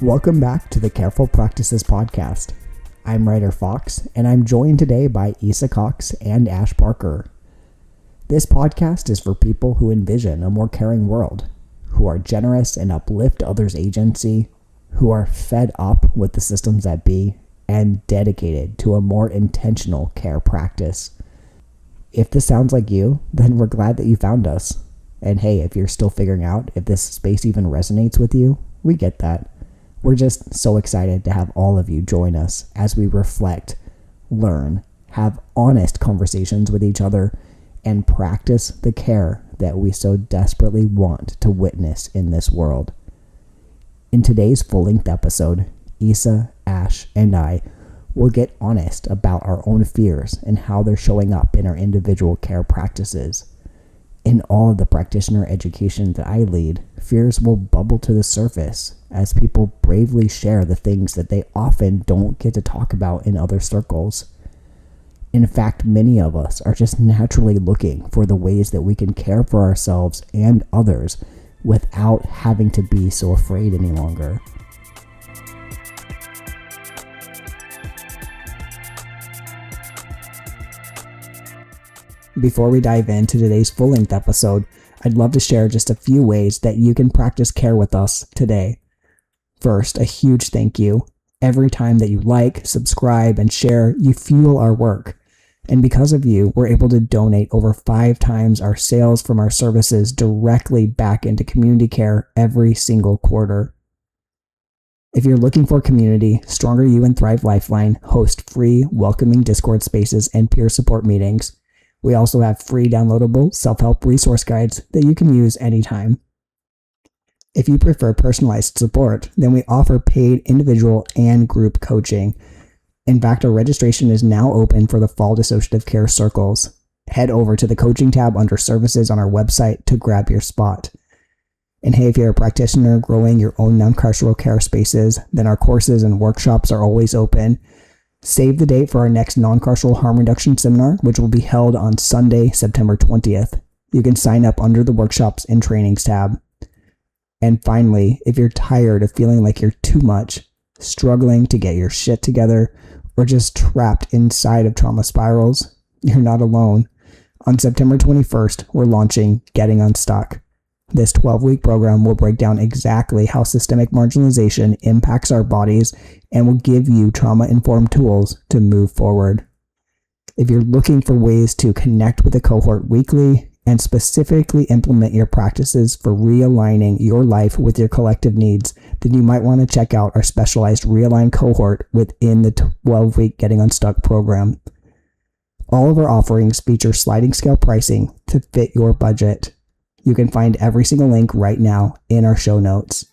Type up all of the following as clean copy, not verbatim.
Welcome back to the Careful Practices podcast. I'm Ryder Fox, and I'm joined today by Isa Cox and Ash Parker. This podcast is for people who envision a more caring world, who are generous and uplift others' agency, who are fed up with the systems that be, and dedicated to a more intentional care practice. If this sounds like you, then we're glad that you found us. And hey, if you're still figuring out if this space even resonates with you, we get that. We're just so excited to have all of you join us as we reflect, learn, have honest conversations with each other, and practice the care that we so desperately want to witness in this world. In today's full-length episode, Isa, Ash, and I will get honest about our own fears and how they're showing up in our individual care practices. In all of the practitioner education that I lead, fears will bubble to the surface as people bravely share the things that they often don't get to talk about in other circles. In fact, many of us are just naturally looking for the ways that we can care for ourselves and others without having to be so afraid any longer. Before we dive into today's full-length episode, I'd love to share just a few ways that you can practice care with us today. First, a huge thank you. Every time that you like, subscribe, and share, you fuel our work. And because of you, we're able to donate over 5 times our sales from our services directly back into community care every single quarter. If you're looking for community, Stronger You and Thrive Lifeline host free, welcoming Discord spaces and peer support meetings. We also have free downloadable self-help resource guides that you can use anytime. If you prefer personalized support, then we offer paid individual and group coaching. In fact, our registration is now open for the Fall Dissociative Care Circles. Head over to the coaching tab under services on our website to grab your spot. And hey, if you're a practitioner growing your own non-carceral care spaces, then our courses and workshops are always open. Save the date for our next non-carceral harm reduction seminar, which will be held on Sunday, September 20th. You can sign up under the workshops and trainings tab. And finally, if you're tired of feeling like you're too much, struggling to get your shit together, or just trapped inside of trauma spirals, you're not alone. On September 21st, we're launching Getting Unstuck. This 12-week program will break down exactly how systemic marginalization impacts our bodies and will give you trauma-informed tools to move forward. If you're looking for ways to connect with the cohort weekly and specifically implement your practices for realigning your life with your collective needs, then you might want to check out our specialized Realign cohort within the 12-week Getting Unstuck program. All of our offerings feature sliding scale pricing to fit your budget. You can find every single link right now in our show notes.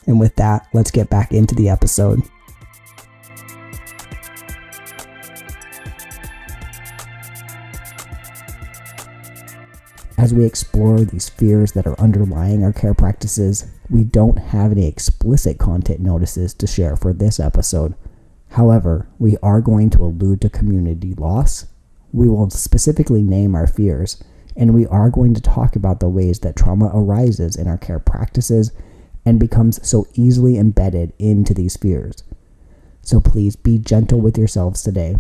And with that, let's get back into the episode. As we explore these fears that are underlying our care practices, we don't have any explicit content notices to share for this episode. However, we are going to allude to community loss. We will specifically name our fears, and we are going to talk about the ways that trauma arises in our care practices and becomes so easily embedded into these fears. So please be gentle with yourselves today.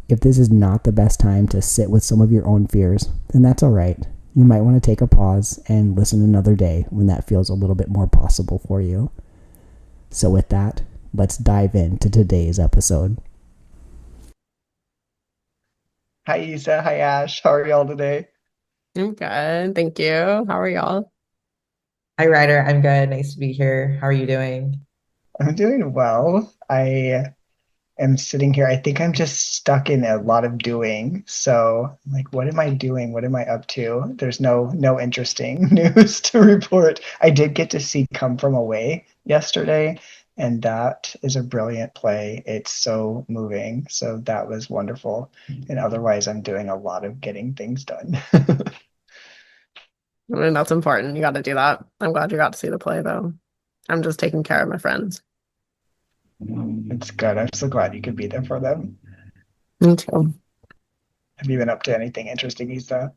If this is not the best time to sit with some of your own fears, then that's all right. You might want to take a pause and listen another day when that feels a little bit more possible for you. So with that, let's dive into today's episode. Hi, Isa. Hi, Ash. How are y'all today? I'm good. Thank you. How are y'all? Hi, Ryder. I'm good. Nice to be here. How are you doing? I'm doing well. I am sitting here. I think I'm just stuck in a lot of doing. So, like, what am I doing? What am I up to? There's no interesting news to report. I did get to see Come From Away yesterday, and that is a brilliant play. It's so moving. So that was wonderful. And otherwise, I'm doing a lot of getting things done. I mean, that's important. You got to do that. I'm glad you got to see the play, though. I'm just taking care of my friends. It's good. I'm so glad you could be there for them. Me too. Have you been up to anything interesting, Isa?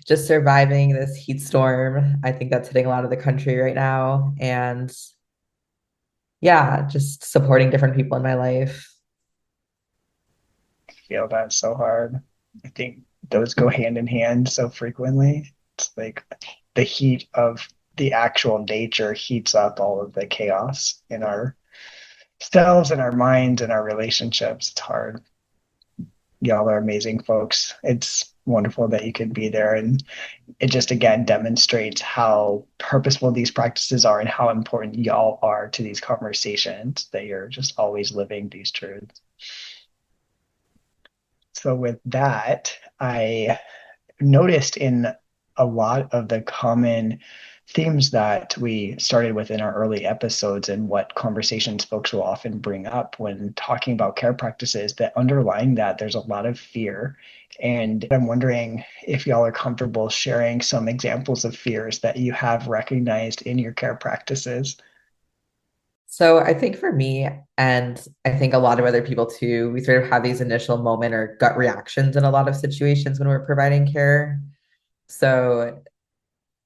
Just surviving this heat storm. I think that's hitting a lot of the country right now. And yeah, just supporting different people in my life. I feel that so hard. I think those go hand in hand so frequently. It's like the heat of the actual nature heats up all of the chaos in our selves and our minds and our relationships. It's hard. Y'all are amazing folks. It's wonderful that you could be there. And it just again demonstrates how purposeful these practices are and how important y'all are to these conversations, that you're just always living these truths. So, with that, I noticed in a lot of the common themes that we started with in our early episodes and what conversations folks will often bring up when talking about care practices, that underlying that there's a lot of fear. And I'm wondering if y'all are comfortable sharing some examples of fears that you have recognized in your care practices. So I think for me, and I think a lot of other people too, we sort of have these initial moment or gut reactions in a lot of situations when we're providing care. So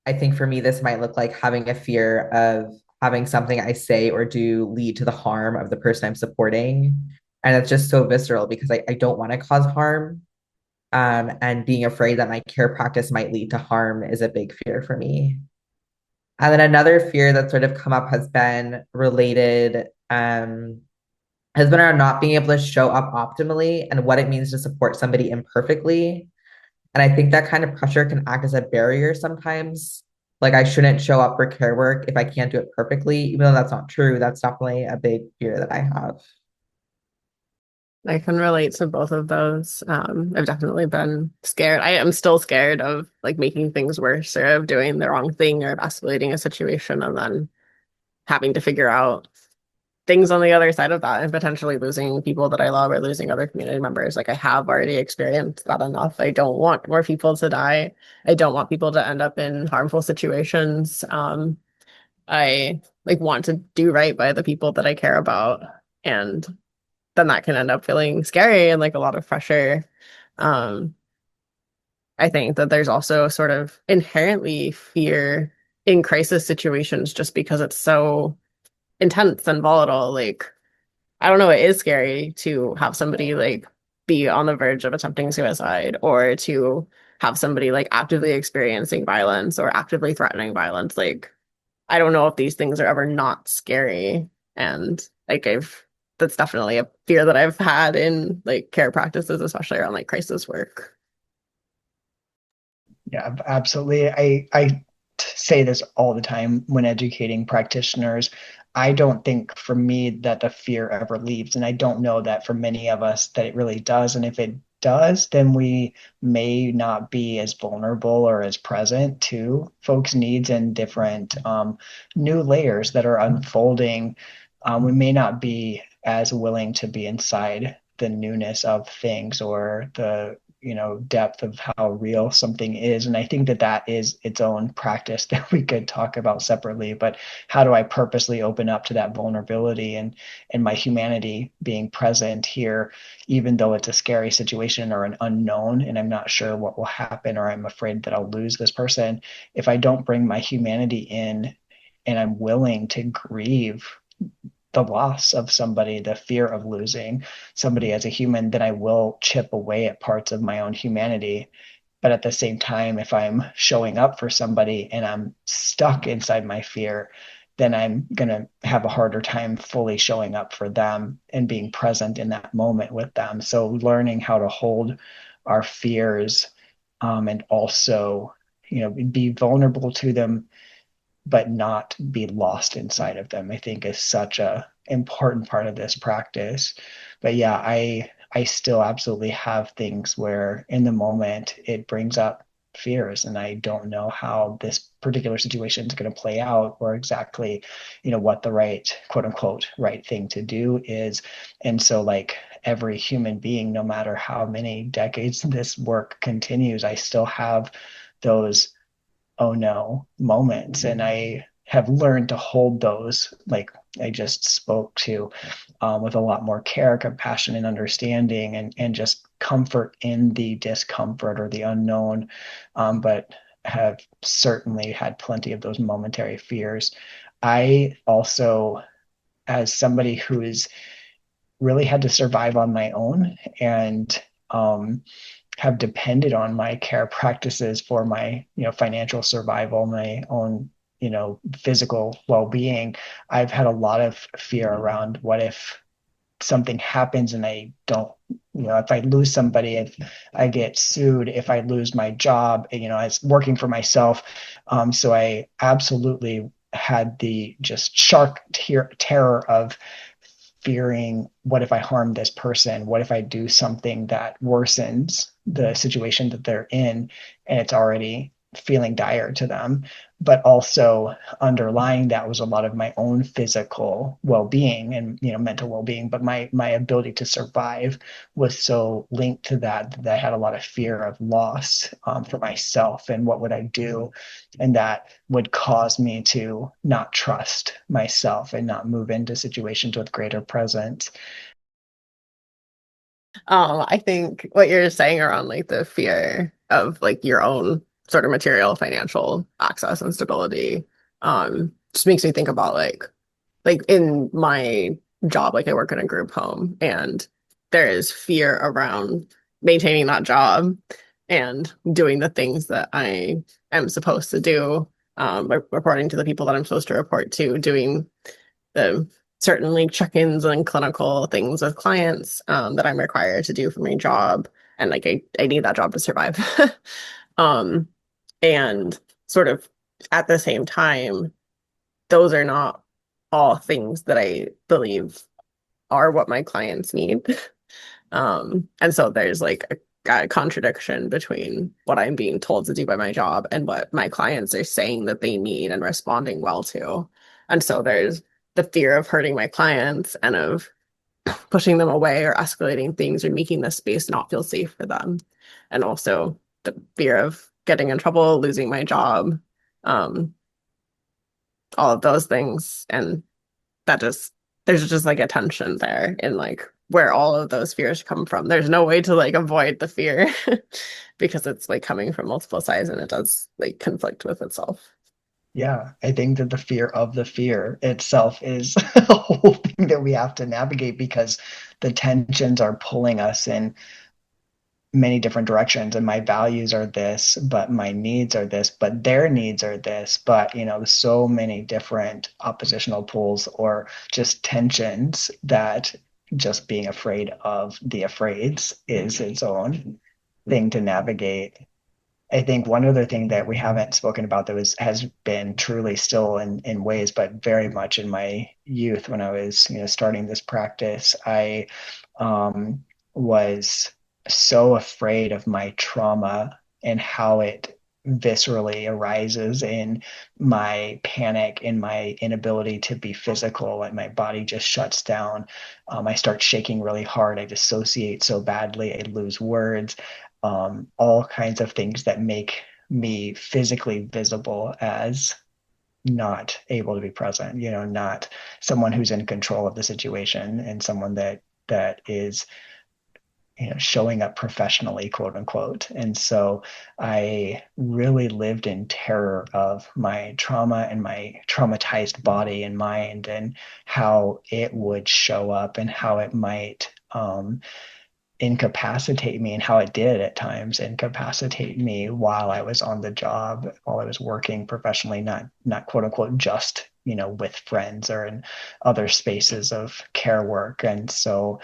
I think for me, this might look like having a fear of having something I say or do lead to the harm of the person I'm supporting. And it's just so visceral because I don't want to cause harm. And being afraid that my care practice might lead to harm is a big fear for me. And then another fear that's sort of come up has been related, has been around not being able to show up optimally and what it means to support somebody imperfectly. And I think that kind of pressure can act as a barrier sometimes. Like I shouldn't show up for care work if I can't do it perfectly, even though that's not true. That's definitely a big fear that I have. I can relate to both of those. I've definitely been scared. I am still scared of like making things worse or of doing the wrong thing or of escalating a situation and then having to figure out things on the other side of that and potentially losing people that I love or losing other community members. Like I have already experienced that enough. I don't want more people to die. I don't want people to end up in harmful situations. I like want to do right by the people that I care about. And then that can end up feeling scary and like a lot of pressure. Um, I think that there's also sort of inherently fear in crisis situations just because it's so intense and volatile. Like, I don't know, it is scary to have somebody like be on the verge of attempting suicide or to have somebody like actively experiencing violence or actively threatening violence. Like, I don't know if these things are ever not scary. And like that's definitely a fear that I've had in like care practices, especially around like crisis work. Yeah, absolutely. I say this all the time when educating practitioners. I don't think for me that the fear ever leaves, and I don't know that for many of us that it really does. And if it does, then we may not be as vulnerable or as present to folks' needs and different new layers that are unfolding. We may not be as willing to be inside the newness of things or the depth of how real something is. And I think that that is its own practice that we could talk about separately. But how do I purposely open up to that vulnerability and my humanity being present here, even though it's a scary situation or an unknown and I'm not sure what will happen, or I'm afraid that I'll lose this person? If I don't bring my humanity in and I'm willing to grieve the loss of somebody, the fear of losing somebody as a human, then I will chip away at parts of my own humanity. But at the same time, if I'm showing up for somebody and I'm stuck inside my fear, then I'm going to have a harder time fully showing up for them and being present in that moment with them. So learning how to hold our fears, and also, be vulnerable to them but not be lost inside of them, I think is such a important part of this practice. But yeah, I still absolutely have things where in the moment it brings up fears and I don't know how this particular situation is going to play out, or exactly, what the right, quote unquote, right thing to do is. And so like every human being, no matter how many decades this work continues, I still have those oh no moments. And I have learned to hold those, like I just spoke to, with a lot more care, compassion, and understanding, and just comfort in the discomfort or the unknown, but have certainly had plenty of those momentary fears. I also, as somebody who has really had to survive on my own and have depended on my care practices for my financial survival, my own physical well-being, I've had a lot of fear around what if something happens and I don't, if I lose somebody, if I get sued, if I lose my job, as working for myself. So I absolutely had the just shark terror of fearing, what if I harm this person? What if I do something that worsens the situation that they're in and it's already feeling dire to them? But also underlying that was a lot of my own physical well-being and mental well-being, but my ability to survive was so linked to that I had a lot of fear of loss, for myself, and what would I do, and that would cause me to not trust myself and not move into situations with greater presence. I think what you're saying around like the fear of like your own sort of material financial access and stability, just makes me think about like in my job, like I work in a group home, and there is fear around maintaining that job and doing the things that I am supposed to do, reporting to the people that I'm supposed to report to, doing the certainly check-ins and clinical things with clients, that I'm required to do for my job. And like I need that job to survive. um, and sort of at the same time, those are not all things that I believe are what my clients need. And so there's like a contradiction between what I'm being told to do by my job and what my clients are saying that they need and responding well to. And so there's the fear of hurting my clients and of pushing them away or escalating things or making the space not feel safe for them. And also the fear of getting in trouble, losing my job, um, all of those things. And that just, there's just like a tension there in like where all of those fears come from. There's no way to like avoid the fear because it's like coming from multiple sides and it does like conflict with itself. Yeah, I think that the fear of the fear itself is a whole thing that we have to navigate, because the tensions are pulling us in many different directions, and my values are this, but my needs are this, but their needs are this. But so many different oppositional pulls or just tensions, that just being afraid of the afraids is its own thing to navigate. I think one other thing that we haven't spoken about that has been truly still in ways, but very much in my youth when I was starting this practice, I was so afraid of my trauma and how it viscerally arises in my panic, in my inability to be physical, and my body just shuts down. I start shaking really hard. I dissociate so badly. I lose words. All kinds of things that make me physically visible as not able to be present, not someone who's in control of the situation, and someone that is showing up professionally, quote unquote. And so I really lived in terror of my trauma and my traumatized body and mind, and how it would show up and how it might incapacitate me, and how it did at times incapacitate me while I was on the job, while I was working professionally, not quote unquote just with friends or in other spaces of care work. And so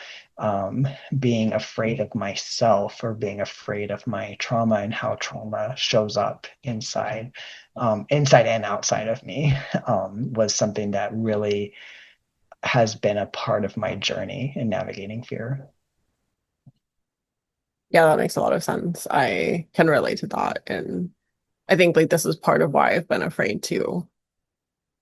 being afraid of myself, or being afraid of my trauma and how trauma shows up inside and outside of me, was something that really has been a part of my journey in navigating fear. Yeah, that makes a lot of sense. I can relate to that. And I think like this is part of why I've been afraid to,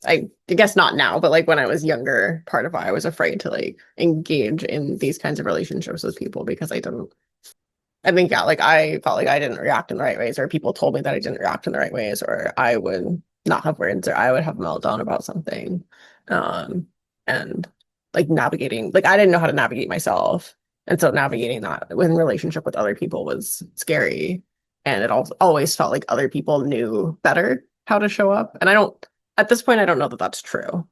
I guess not now, but like when I was younger, part of why I was afraid to like engage in these kinds of relationships with people, because I think, yeah, like I felt like I didn't react in the right ways, or people told me that I didn't react in the right ways, or I would not have words, or I would have a meltdown about something. And like navigating, like I didn't know how to navigate myself. And so navigating that in relationship with other people was scary. And it always felt like other people knew better how to show up. And at this point, I don't know that that's true.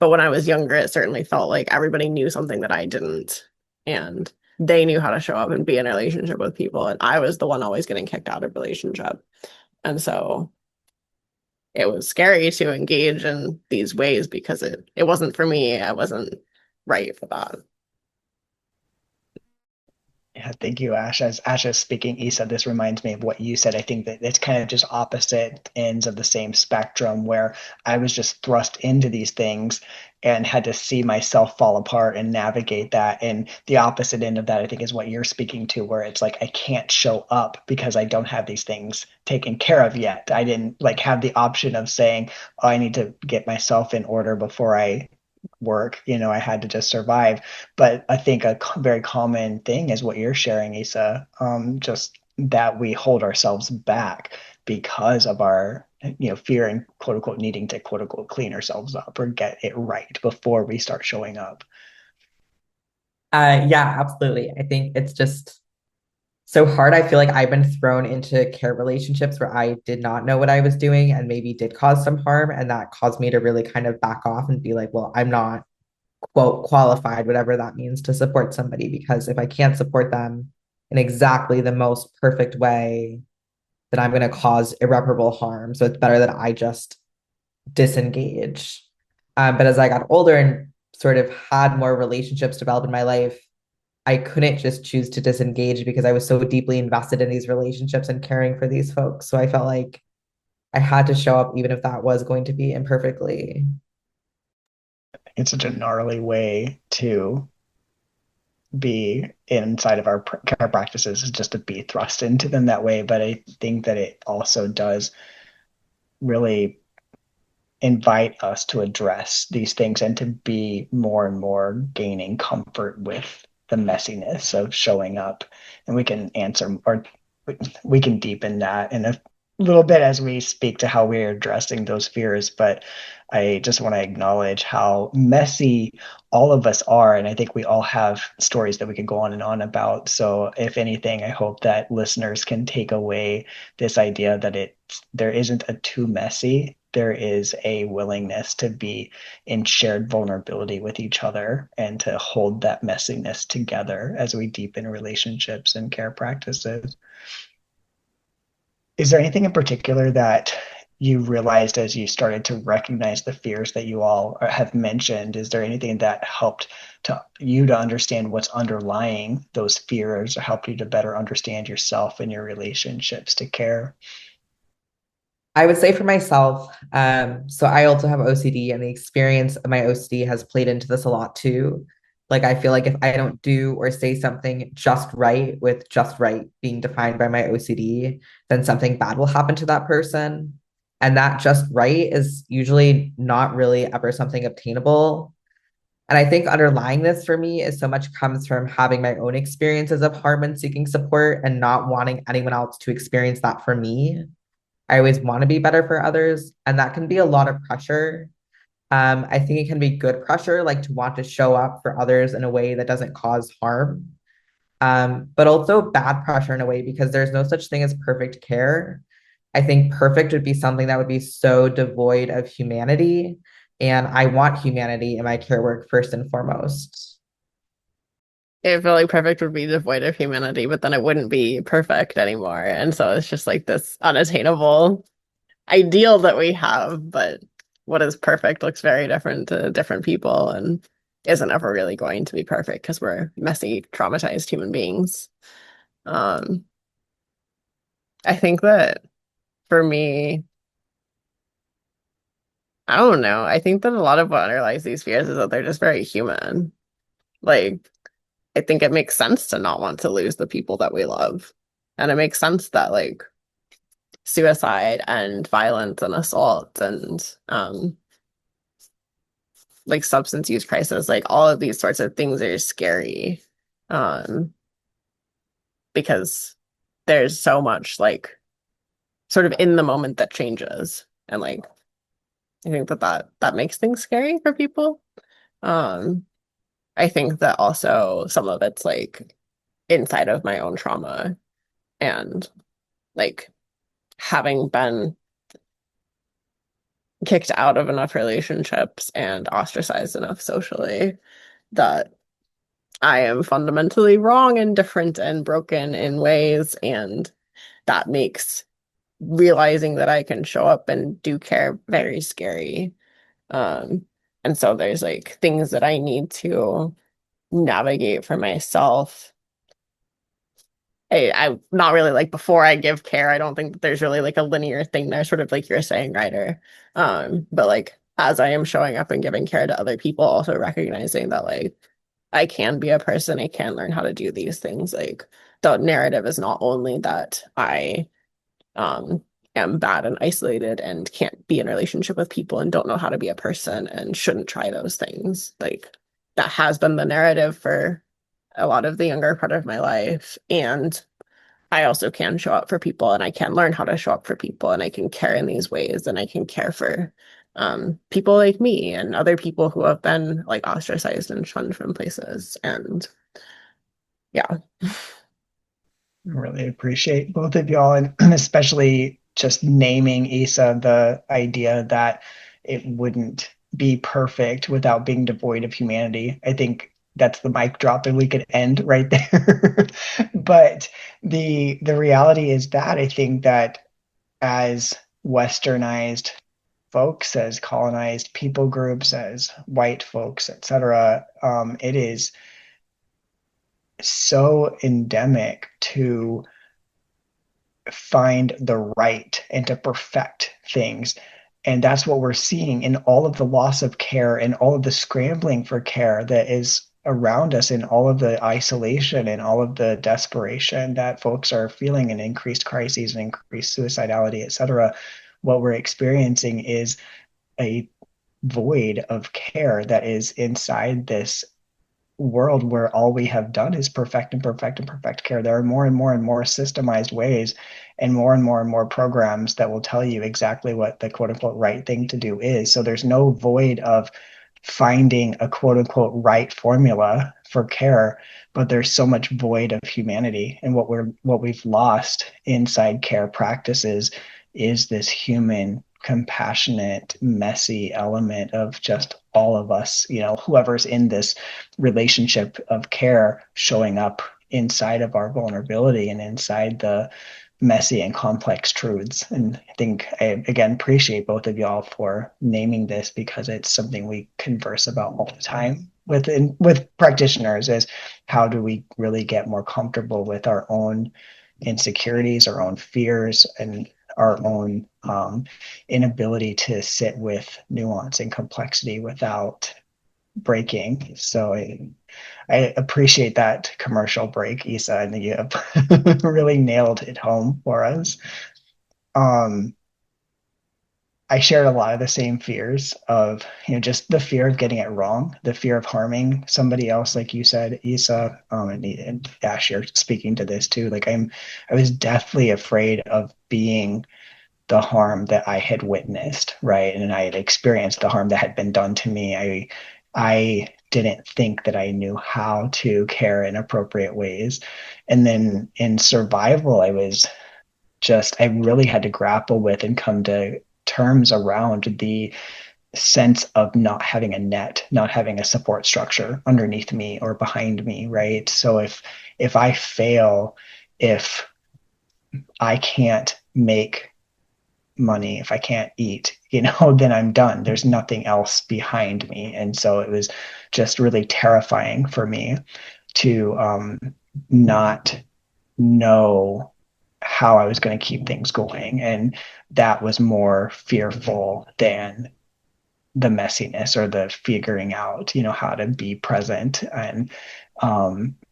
But when I was younger, it certainly felt like everybody knew something that I didn't. And they knew how to show up and be in a relationship with people. And I was the one always getting kicked out of relationship. And so it was scary to engage in these ways because it wasn't for me. I wasn't right for that. Yeah, thank you, Ash. As Ash is speaking, Isa, this reminds me of what you said. I think that it's kind of just opposite ends of the same spectrum where I was just thrust into these things and had to see myself fall apart and navigate that. And the opposite end of that, I think, is what you're speaking to, where it's like I can't show up because I don't have these things taken care of yet. I didn't like have the option of saying, oh, I need to get myself in order before I work. I had to just survive. But I think a very common thing is what you're sharing, Isa, just that we hold ourselves back because of our fear and quote unquote needing to quote unquote clean ourselves up or get it right before we start showing up. Yeah, absolutely. I think it's just so hard. I feel like I've been thrown into care relationships where I did not know what I was doing and maybe did cause some harm. And that caused me to really kind of back off and be like, well, I'm not, quote, qualified, whatever that means, to support somebody. Because if I can't support them in exactly the most perfect way, then I'm going to cause irreparable harm. So it's better that I just disengage. But as I got older and sort of had more relationships develop in my life, I couldn't just choose to disengage because I was so deeply invested in these relationships and caring for these folks. So I felt like I had to show up, even if that was going to be imperfectly. It's such a gnarly way to be inside of our care practices, is just to be thrust into them that way. But I think that it also does really invite us to address these things and to be more and more gaining comfort with the messiness of showing up. And we can answer, or we can deepen that in a little bit as we speak to how we're addressing those fears. But I just want to acknowledge how messy all of us are. And I think we all have stories that we could go on and on about. So if anything, I hope that listeners can take away this idea that there isn't a too messy. There is a willingness to be in shared vulnerability with each other and to hold that messiness together as we deepen relationships and care practices. Is there anything in particular that you realized as you started to recognize the fears that you all have mentioned? Is there anything that helped you to understand what's underlying those fears, or helped you to better understand yourself and your relationships to care? I would say for myself, so I also have OCD, and the experience of my OCD has played into this a lot too. Like, I feel like if I don't do or say something just right, with just right being defined by my OCD, then something bad will happen to that person. And that just right is usually not really ever something obtainable. And I think underlying this for me is so much comes from having my own experiences of harm and seeking support and not wanting anyone else to experience that for me. I always want to be better for others, and that can be a lot of pressure. I think it can be good pressure, like to want to show up for others in a way that doesn't cause harm, but also bad pressure in a way because there's no such thing as perfect care. I think perfect would be something that would be so devoid of humanity, and I want humanity in my care work first and foremost. I feel like perfect would be devoid of humanity, but then it wouldn't be perfect anymore. And so it's just like this unattainable ideal that we have, but what is perfect looks very different to different people and isn't ever really going to be perfect because we're messy, traumatized human beings. Um, I think that for me, I don't know. I think that a lot of what underlies these fears is that they're just very human. Like, I think it makes sense to not want to lose the people that we love. And it makes sense that like suicide and violence and assault and like substance use crisis, like all of these sorts of things are scary. Um because there's so much like sort of in the moment that changes. And like I think that makes things scary for people. Um I think that also some of it's like inside of my own trauma and like having been kicked out of enough relationships and ostracized enough socially that I am fundamentally wrong and different and broken in ways, and that makes realizing that I can show up and do care very scary. Um, and so there's like things that I need to navigate for myself. I not really like before I give care. I don't think that there's really like a linear thing there, sort of like you're saying, Ryder. But like as I am showing up and giving care to other people, also recognizing that like I can be a person, I can learn how to do these things. Like the narrative is not only that I um am bad and isolated and can't be in a relationship with people and don't know how to be a person and shouldn't try those things. Like that has been the narrative for a lot of the younger part of my life. And I also can show up for people and I can learn how to show up for people and I can care in these ways and I can care for people like me and other people who have been like ostracized and shunned from places. And yeah. Really appreciate both of y'all, and especially just naming Isa, the idea that it wouldn't be perfect without being devoid of humanity. I think that's the mic drop, and we could end right there. But the reality is that I think that as westernized folks, as colonized people groups, as white folks, etc., it is so endemic to find the right and to perfect things. And that's what we're seeing in all of the loss of care and all of the scrambling for care that is around us, in all of the isolation and all of the desperation that folks are feeling, and increased crises and increased suicidality, et cetera. What we're experiencing is a void of care that is inside this world where all we have done is perfect and perfect and perfect care. There are more and more and more systemized ways and more and more programs that will tell you exactly what the quote unquote right thing to do is. So there's no void of finding a quote unquote right formula for care, but there's so much void of humanity. And what we've lost inside care practices is this human, compassionate, messy element of just all of us, whoever's in this relationship of care, showing up inside of our vulnerability and inside the messy and complex truths. And I think I again appreciate both of y'all for naming this, because it's something we converse about all the time with practitioners, is how do we really get more comfortable with our own insecurities, our own fears, and our own inability to sit with nuance and complexity without breaking. So I appreciate that commercial break, Isa, and you have really nailed it home for us. I shared a lot of the same fears of, just the fear of getting it wrong, the fear of harming somebody else, like you said, Isa, and Ash, you're speaking to this too. Like I was deathly afraid of being the harm that I had witnessed, right? And I had experienced the harm that had been done to me. I didn't think that I knew how to care in appropriate ways. And then in survival, I really had to grapple with and come to terms around the sense of not having a net, not having a support structure underneath me or behind me, right? So if I fail, if I can't make money, if I can't eat, then I'm done. There's nothing else behind me. And so it was just really terrifying for me to not know how I was going to keep things going. And that was more fearful than the messiness or the figuring out, how to be present and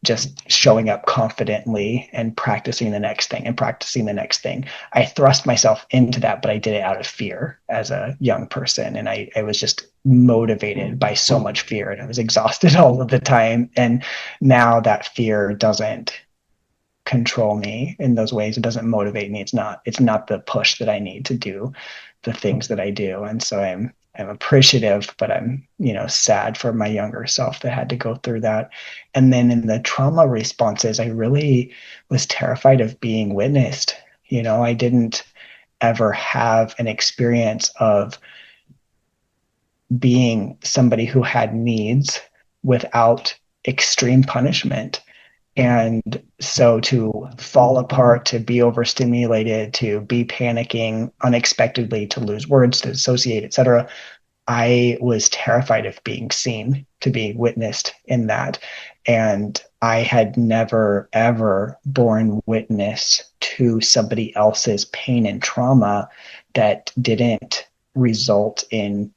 just showing up confidently and practicing the next thing and practicing the next thing. I thrust myself into that, but I did it out of fear as a young person. And I was just motivated by so much fear, and I was exhausted all of the time. And now that fear doesn't control me in those ways. It doesn't motivate me. It's not the push that I need to do the things that I do. And so I'm appreciative, but I'm, sad for my younger self that had to go through that. And then in the trauma responses, I really was terrified of being witnessed. I didn't ever have an experience of being somebody who had needs without extreme punishment. And so to fall apart, to be overstimulated, to be panicking unexpectedly, to lose words, to dissociate, etc., I was terrified of being seen, to be witnessed in that. And I had never, ever borne witness to somebody else's pain and trauma that didn't result in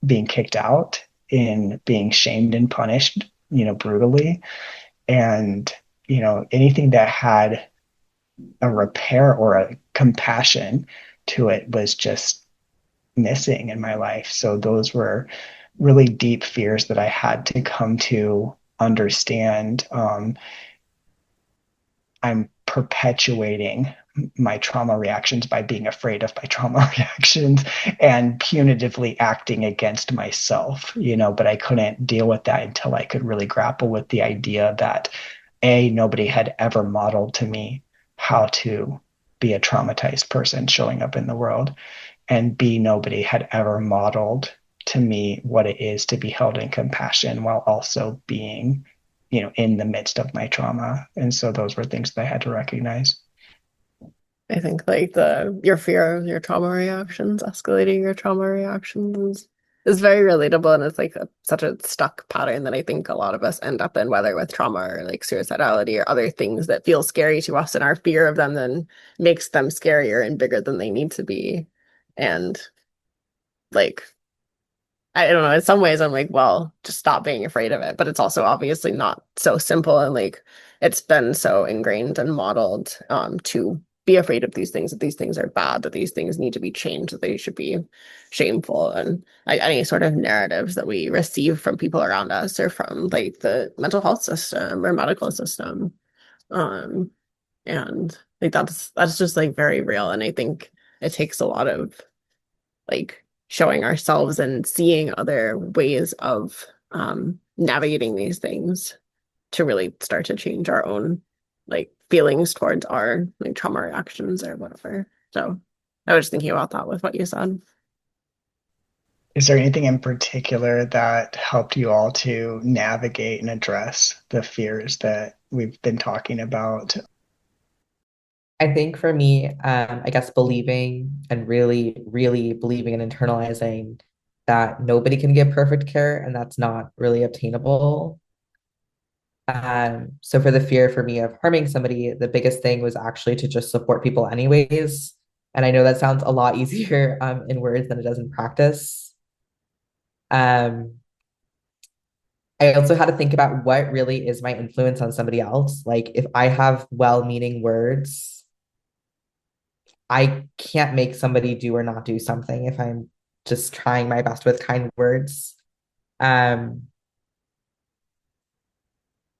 being kicked out, in being shamed and punished, brutally. And, anything that had a repair or a compassion to it was just missing in my life. So those were really deep fears that I had to come to understand. I'm perpetuating my trauma reactions by being afraid of my trauma reactions and punitively acting against myself, but I couldn't deal with that until I could really grapple with the idea that nobody had ever modeled to me how to be a traumatized person showing up in the world, and B, nobody had ever modeled to me what it is to be held in compassion while also being, in the midst of my trauma. And so those were things that I had to recognize. I think like your fear of your trauma reactions, escalating your trauma reactions is very relatable, and it's like such a stuck pattern that I think a lot of us end up in, whether with trauma or like suicidality or other things that feel scary to us, and our fear of them then makes them scarier and bigger than they need to be. And like I don't know, in some ways I'm like, well, just stop being afraid of it. But it's also obviously not so simple, and like it's been so ingrained and modeled to be afraid of these things, that these things are bad, that these things need to be changed, that they should be shameful. And like any sort of narratives that we receive from people around us or from like the mental health system or medical system. Um and like that's just like very real. And I think it takes a lot of like showing ourselves and seeing other ways of navigating these things to really start to change our own like feelings towards our like trauma reactions or whatever. So I was just thinking about that with what you said. Is there anything in particular that helped you all to navigate and address the fears that we've been talking about? I think for me, I guess believing and really, really believing and internalizing that nobody can give perfect care and that's not really obtainable. So for the fear for me of harming somebody, the biggest thing was actually to just support people anyways. And I know that sounds a lot easier in words than it does in practice. Um, I also had to think about what really is my influence on somebody else. Like if I have well-meaning words, I can't make somebody do or not do something if I'm just trying my best with kind words. Um,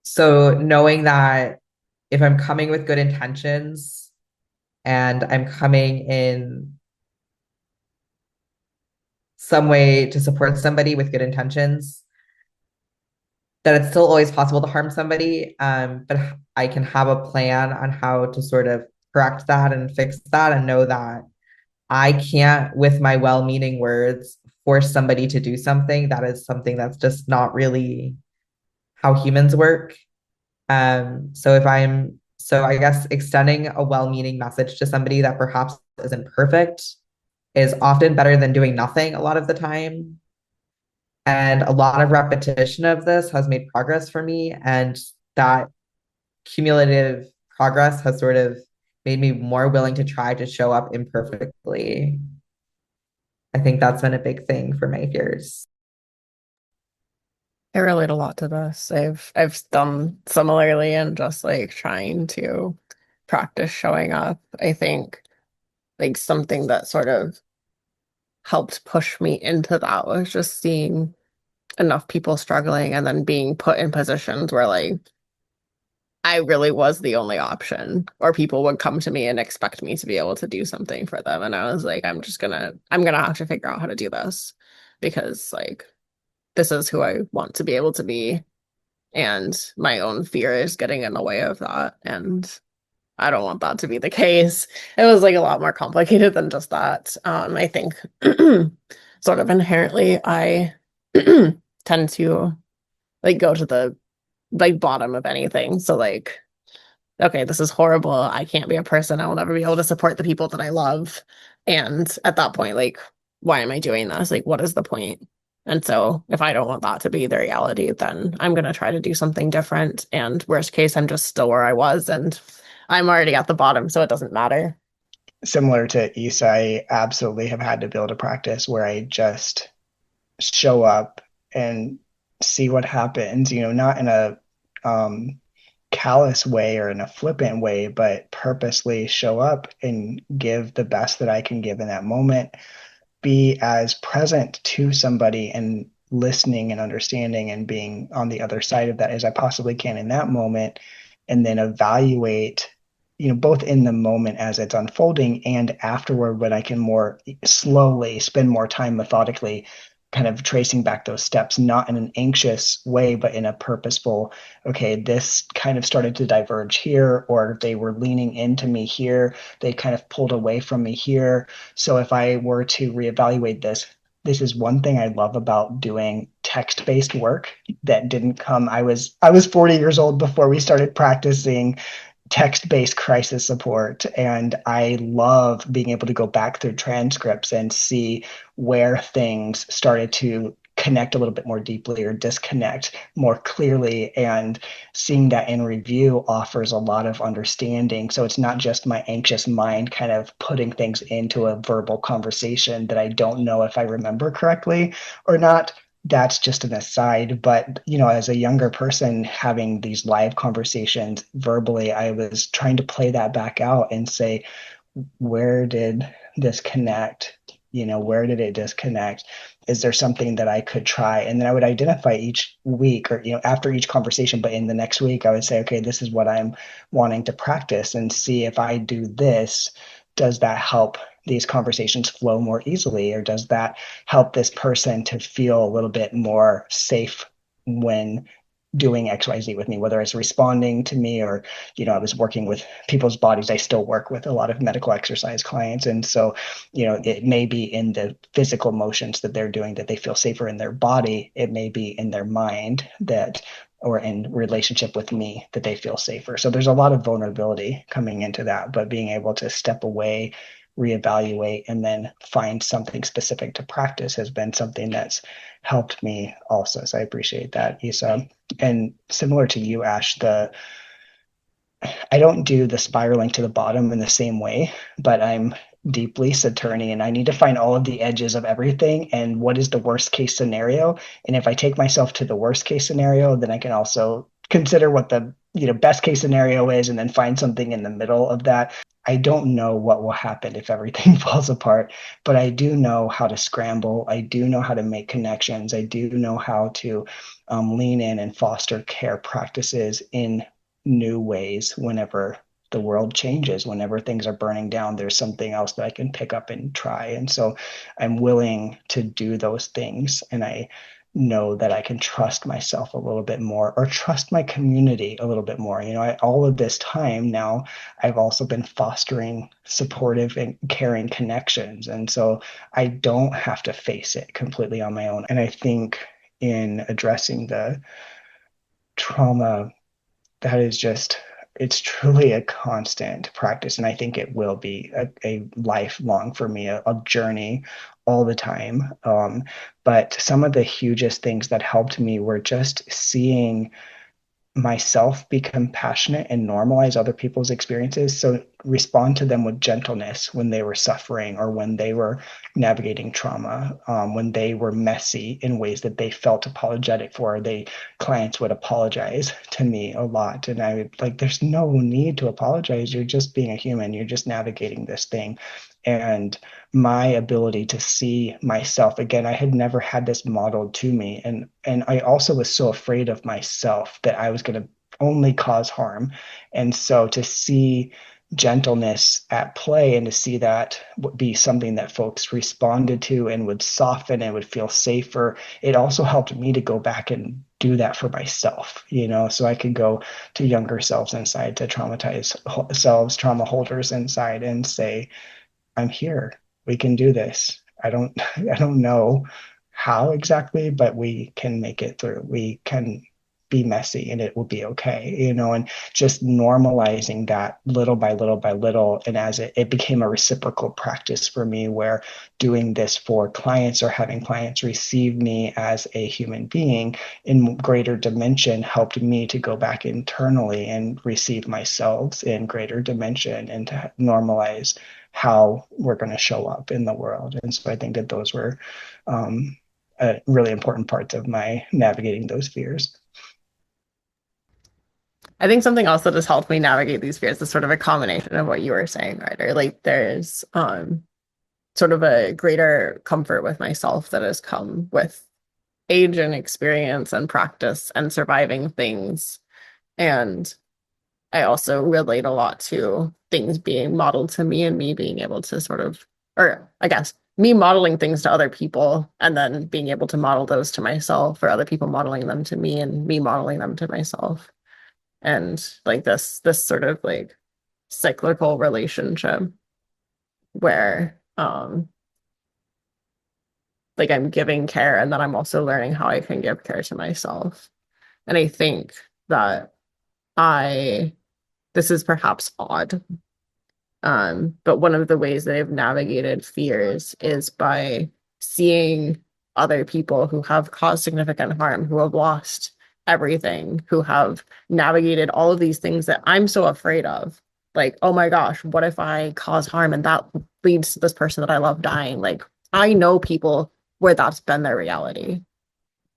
so knowing that if I'm coming with good intentions and I'm coming in some way to support somebody with good intentions, that it's still always possible to harm somebody. But I can have a plan on how to sort of correct that and fix that and know that I can't, with my well-meaning words, force somebody to do something. That is something that's just not really how humans work. So I guess extending a well-meaning message to somebody that perhaps isn't perfect is often better than doing nothing a lot of the time. And a lot of repetition of this has made progress for me. And that cumulative progress has sort of made me more willing to try to show up imperfectly. I think that's been a big thing for my fears. I relate a lot to this. I've done similarly and just like trying to practice showing up. I think like something that sort of helped push me into that was just seeing enough people struggling and then being put in positions where like I really was the only option, or people would come to me and expect me to be able to do something for them. And I was like, I'm gonna have to figure out how to do this because like this is who I want to be able to be. And my own fear is getting in the way of that. And I don't want that to be the case. It was like a lot more complicated than just that. I think sort of inherently I tend to like go to the like bottom of anything. So like, okay, this is horrible. I can't be a person. I will never be able to support the people that I love. And at that point, like, why am I doing this? Like, what is the point? And so if I don't want that to be the reality, then I'm going to try to do something different. And worst case, I'm just still where I was and I'm already at the bottom, so it doesn't matter. Similar to Issa, I absolutely have had to build a practice where I just show up and see what happens, not in a callous way or in a flippant way, but purposely show up and give the best that I can give in that moment, be as present to somebody and listening and understanding and being on the other side of that as I possibly can in that moment, and then evaluate, both in the moment as it's unfolding and afterward when I can more slowly spend more time methodically kind of tracing back those steps, not in an anxious way, but in a purposeful, okay, this kind of started to diverge here, or they were leaning into me here, they kind of pulled away from me here. So if I were to reevaluate this is one thing I love about doing text-based work that didn't come. I was 40 years old before we started practicing text-based crisis support, and I love being able to go back through transcripts and see where things started to connect a little bit more deeply or disconnect more clearly, and seeing that in review offers a lot of understanding. So it's not just my anxious mind kind of putting things into a verbal conversation that I don't know if I remember correctly or not. That's just an aside, but as a younger person having these live conversations verbally, I was trying to play that back out and say, where did this connect? Where did it disconnect? Is there something that I could try? And then I would identify each week or, after each conversation, but in the next week, I would say, okay, this is what I'm wanting to practice, and see if I do this, does that help these conversations flow more easily? Or does that help this person to feel a little bit more safe when doing XYZ with me, whether it's responding to me or, I was working with people's bodies. I still work with a lot of medical exercise clients. And so, it may be in the physical motions that they're doing that they feel safer in their body. It may be in their mind that, or in relationship with me, that they feel safer. So there's a lot of vulnerability coming into that, but being able to step away, reevaluate, and then find something specific to practice has been something that's helped me also. So I appreciate that, Isa. And similar to you, Ash, I don't do the spiraling to the bottom in the same way, but I'm deeply Saturnian. I need to find all of the edges of everything and what is the worst case scenario. And if I take myself to the worst case scenario, then I can also consider what the best case scenario is and then find something in the middle of that. I don't know what will happen if everything falls apart, but I do know how to scramble. I do know how to make connections. I do know how to lean in and foster care practices in new ways whenever the world changes, whenever things are burning down. There's something else that I can pick up and try. And so I'm willing to do those things. And I know that I can trust myself a little bit more, or trust my community a little bit more. All of this time now, I've also been fostering supportive and caring connections. And so I don't have to face it completely on my own. And I think in addressing the trauma, that is just, it's truly a constant practice. And I think it will be a lifelong for me, a journey all the time. But some of the hugest things that helped me were just seeing myself be compassionate and normalize other people's experiences. So respond to them with gentleness when they were suffering or when they were navigating trauma, when they were messy in ways that they felt apologetic for. Clients would apologize to me a lot. And I would like, there's no need to apologize. You're just being a human. You're just navigating this thing. And my ability to see myself again, I had never had this modeled to me. And I also was so afraid of myself that I was going to only cause harm. And so to see gentleness at play and to see that would be something that folks responded to and would soften and would feel safer, it also helped me to go back and do that for myself, so I could go to younger selves inside, to traumatized selves, trauma holders inside, and say, I'm here. We can do this. I don't know how exactly, but we can make it through. We can be messy and it will be okay, and just normalizing that little by little by little. And as it became a reciprocal practice for me, where doing this for clients or having clients receive me as a human being in greater dimension helped me to go back internally and receive myself in greater dimension and to normalize how we're going to show up in the world. And so I think that those were really important parts of my navigating those fears. I think something else that has helped me navigate these fears is sort of a combination of what you were saying, Ryder. Like there's sort of a greater comfort with myself that has come with age and experience and practice and surviving things. And I also relate a lot to things being modeled to me and me being able to sort of, or I guess me modeling things to other people and then being able to model those to myself, or other people modeling them to me and me modeling them to myself. And like this sort of like cyclical relationship where like I'm giving care and then I'm also learning how I can give care to myself. And I think that this is perhaps odd, but one of the ways that I've navigated fears is by seeing other people who have caused significant harm, who have lost everything, who have navigated all of these things that I'm so afraid of. Like, oh my gosh, what if I cause harm and that leads to this person that I love dying? Like, I know people where that's been their reality.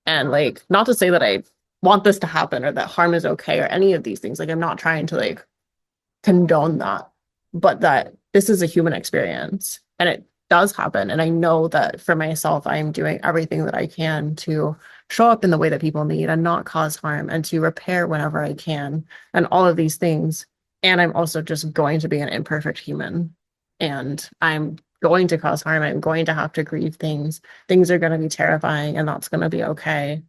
And like, not to say that I want this to happen or that harm is okay or any of these things. Like, I'm not trying to like condone that, but that this is a human experience and it does happen. And I know that for myself, I am doing everything that I can to show up in the way that people need and not cause harm and to repair whenever I can and all of these things. And I'm also just going to be an imperfect human and I'm going to cause harm. I'm going to have to grieve things. Things are going to be terrifying and that's going to be okay.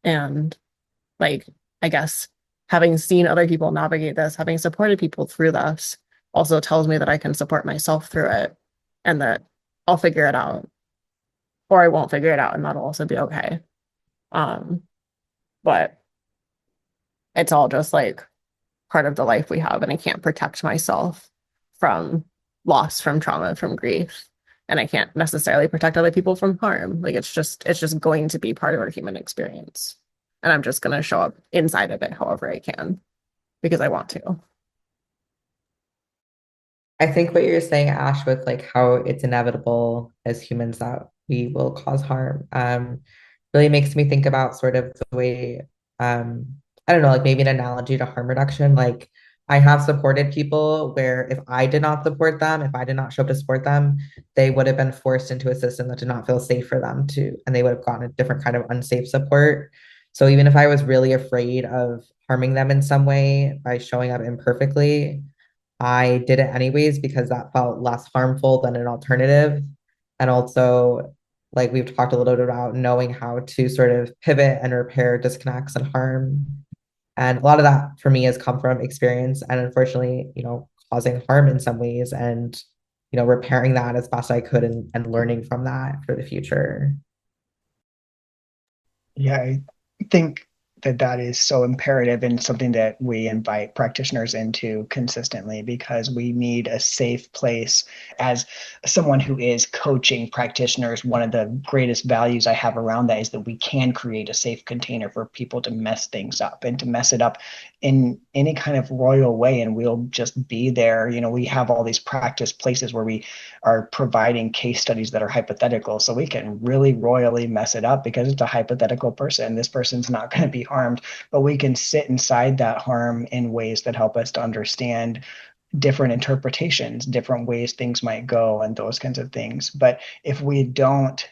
And like, I guess having seen other people navigate this, having supported people through this also tells me that I can support myself through it and that I'll figure it out or I won't figure it out and that'll also be okay. But it's all just like part of the life we have and I can't protect myself from loss, from trauma, from grief. And I can't necessarily protect other people from harm. Like it's just going to be part of our human experience. And I'm just going to show up inside of it however I can because I want to. I think what you're saying, Ash, with like how it's inevitable as humans that we will cause harm, really makes me think about sort of the way, I don't know, like maybe an analogy to harm reduction. Like I have supported people where if I did not support them, if I did not show up to support them, they would have been forced into a system that did not feel safe for them to, and they would have gotten a different kind of unsafe support. So even if I was really afraid of harming them in some way by showing up imperfectly, I did it anyways because that felt less harmful than an alternative. And also, like we've talked a little bit about knowing how to sort of pivot and repair disconnects and harm. And a lot of that for me has come from experience and unfortunately, causing harm in some ways and, repairing that as best I could and learning from that for the future. Yeah, I think that is so imperative and something that we invite practitioners into consistently because we need a safe place. As someone who is coaching practitioners, one of the greatest values I have around that is that we can create a safe container for people to mess things up and to mess it up in any kind of royal way. And we'll just be there. We have all these practice places where we are providing case studies that are hypothetical. So we can really royally mess it up because it's a hypothetical person. This person's not going to be harmed, but we can sit inside that harm in ways that help us to understand different interpretations, different ways things might go, and those kinds of things. But if we don't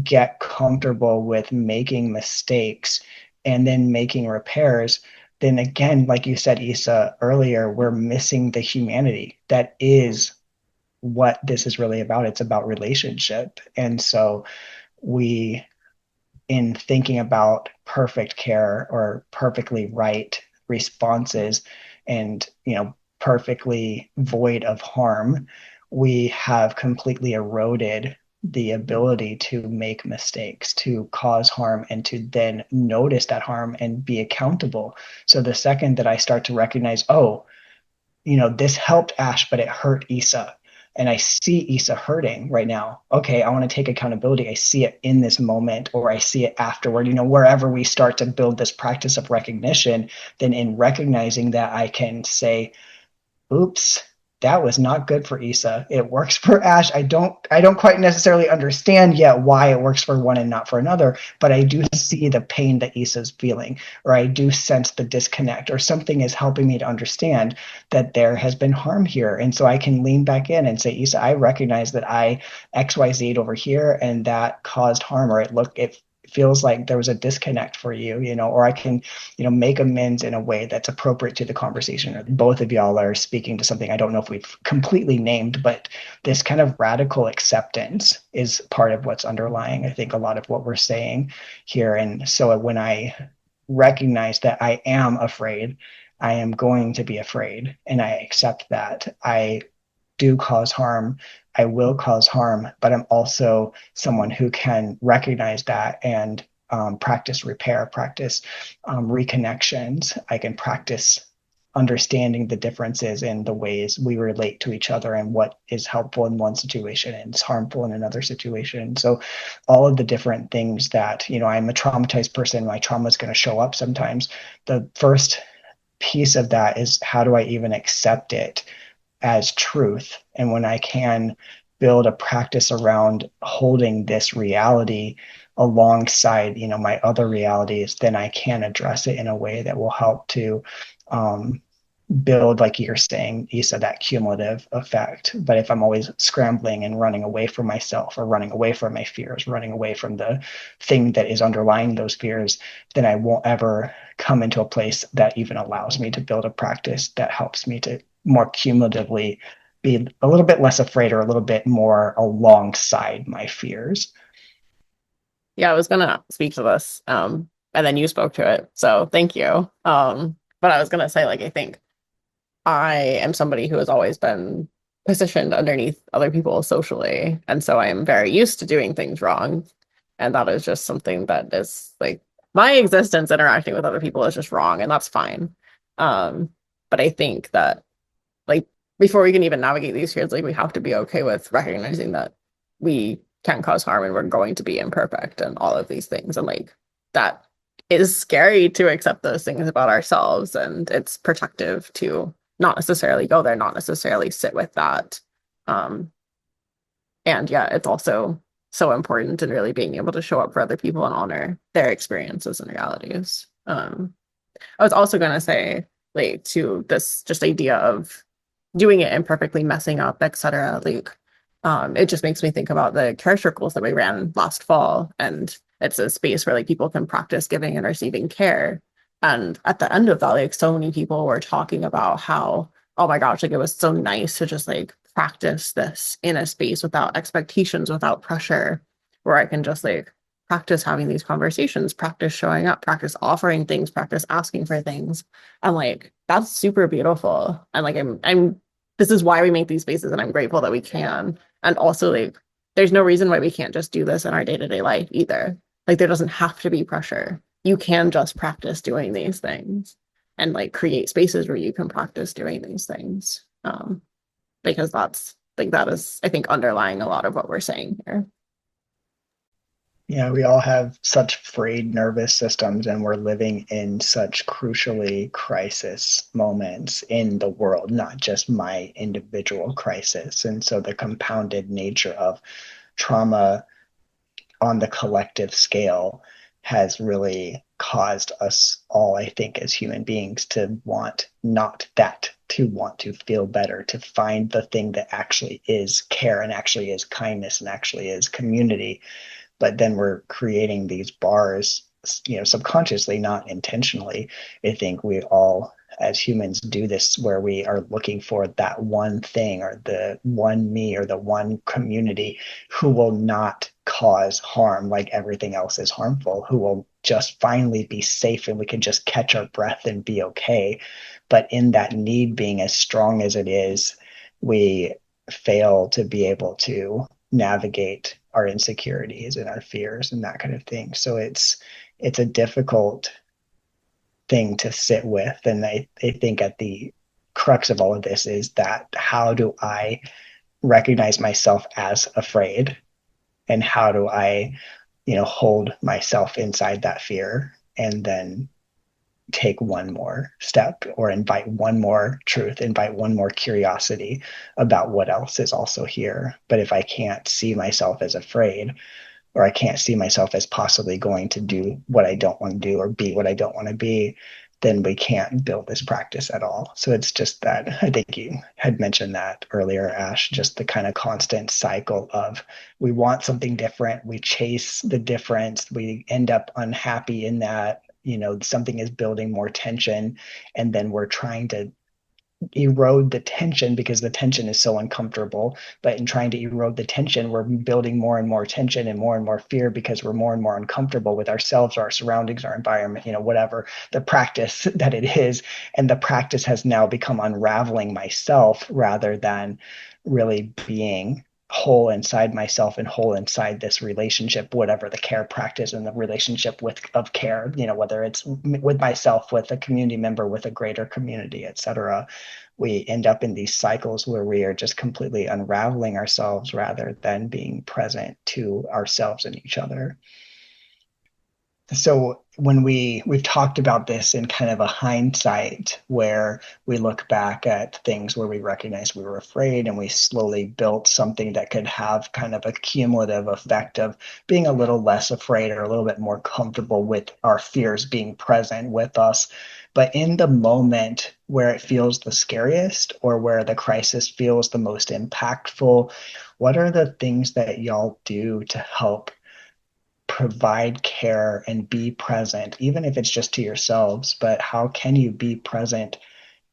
get comfortable with making mistakes and then making repairs, then again, like you said, Issa, earlier, we're missing the humanity that is what this is really about. It's about relationship. And so we, in thinking about perfect care or perfectly right responses and, perfectly void of harm, we have completely eroded the ability to make mistakes, to cause harm, and to then notice that harm and be accountable. So the second that I start to recognize, oh, this helped Ash, but it hurt Issa. And I see Issa hurting right now. Okay, I want to take accountability. I see it in this moment, or I see it afterward. Wherever we start to build this practice of recognition, then in recognizing that, I can say, oops, that was not good for Issa. It works for Ash. I don't quite necessarily understand yet why it works for one and not for another, but I do see the pain that Issa's feeling, or I do sense the disconnect, or something is helping me to understand that there has been harm here. And so I can lean back in and say, Issa, I recognize that I XYZ'd over here and that caused harm, or it feels like there was a disconnect for you, or I can, make amends in a way that's appropriate to the conversation. Or both of y'all are speaking to something I don't know if we've completely named, but this kind of radical acceptance is part of what's underlying, I think, a lot of what we're saying here. And so when I recognize that I am afraid, I am going to be afraid, and I accept that I do cause harm, I will cause harm, but I'm also someone who can recognize that and practice repair, practice reconnections. I can practice understanding the differences in the ways we relate to each other and what is helpful in one situation and is harmful in another situation. So all of the different things that, I'm a traumatized person, my trauma is going to show up sometimes. The first piece of that is, how do I even accept it as truth? And when I can build a practice around holding this reality alongside, my other realities, then I can address it in a way that will help to build, like you're saying, Issa, that cumulative effect. But if I'm always scrambling and running away from myself, or running away from my fears, running away from the thing that is underlying those fears, then I won't ever come into a place that even allows me to build a practice that helps me to more cumulatively be a little bit less afraid, or a little bit more alongside my fears. Yeah, I was gonna speak to this, and then you spoke to it. So thank you. But I was gonna say, like, I think I am somebody who has always been positioned underneath other people socially, and so I am very used to doing things wrong. And that is just something that is like, my existence interacting with other people is just wrong, and that's fine. But I think that, like, before we can even navigate these fields, like, we have to be okay with recognizing that we can cause harm and we're going to be imperfect and all of these things. And like, that is scary to accept those things about ourselves, and it's protective to not necessarily go there, not necessarily sit with that. And yeah, it's also so important in really being able to show up for other people and honor their experiences and realities. I was also going to say, like, to this just idea of doing it imperfectly, messing up, etc. Like, it just makes me think about the care circles that we ran last fall, and it's a space where like people can practice giving and receiving care. And at the end of that, like, so many people were talking about how, oh my gosh, like, it was so nice to just like practice this in a space without expectations, without pressure, where I can just like practice having these conversations, practice showing up, practice offering things, practice asking for things. And like, that's super beautiful. And like, I'm this is why we make these spaces, and I'm grateful that we can. And also, like, there's no reason why we can't just do this in our day-to-day life either. Like, there doesn't have to be pressure. You can just practice doing these things, and like create spaces where you can practice doing these things. Because that's like, that is, I think, underlying a lot of what we're saying here. Yeah, we all have such frayed nervous systems, and we're living in such crucially crisis moments in the world, not just my individual crisis. And so the compounded nature of trauma on the collective scale has really caused us all, I think, as human beings, to want not that, to want to feel better, to find the thing that actually is care, and actually is kindness, and actually is community. But then we're creating these bars subconsciously, not intentionally. I think we all, as humans, do this where we are looking for that one thing or the one me or the one community who will not cause harm like everything else is harmful, who will just finally be safe and we can just catch our breath and be okay. But in that need being as strong as it is, we fail to be able to navigate our insecurities and our fears and that kind of thing. So it's a difficult thing to sit with. And I think at the crux of all of this is that how do I recognize myself as afraid, and how do I, hold myself inside that fear and then take one more step or invite one more truth, invite one more curiosity about what else is also here. But if I can't see myself as afraid, or I can't see myself as possibly going to do what I don't want to do or be what I don't want to be, then we can't build this practice at all. So it's just that, I think you had mentioned that earlier, Ash, just the kind of constant cycle of we want something different, we chase the difference, we end up unhappy in that, something is building more tension, and then we're trying to erode the tension because the tension is so uncomfortable. But in trying to erode the tension, we're building more and more tension and more fear because we're more and more uncomfortable with ourselves, our surroundings, our environment, whatever the practice that it is. And the practice has now become unraveling myself rather than really being whole inside myself and whole inside this relationship, whatever the care practice and the relationship of care, whether it's with myself, with a community member, with a greater community, etc. We end up in these cycles where we are just completely unraveling ourselves rather than being present to ourselves and each other. So when we've talked about this in kind of a hindsight, where we look back at things where we recognize we were afraid and we slowly built something that could have kind of a cumulative effect of being a little less afraid or a little bit more comfortable with our fears being present with us. But in the moment where it feels the scariest or where the crisis feels the most impactful, what are the things that y'all do to help provide care and be present, even if it's just to yourselves? But how can you be present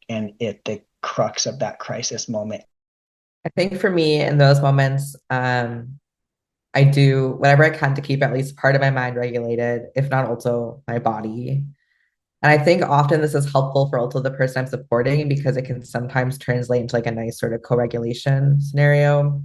and at the crux of that crisis moment? I think for me in those moments, I do whatever I can to keep at least part of my mind regulated, if not also my body. And I think often this is helpful for also the person I'm supporting because it can sometimes translate into like a nice sort of co-regulation scenario.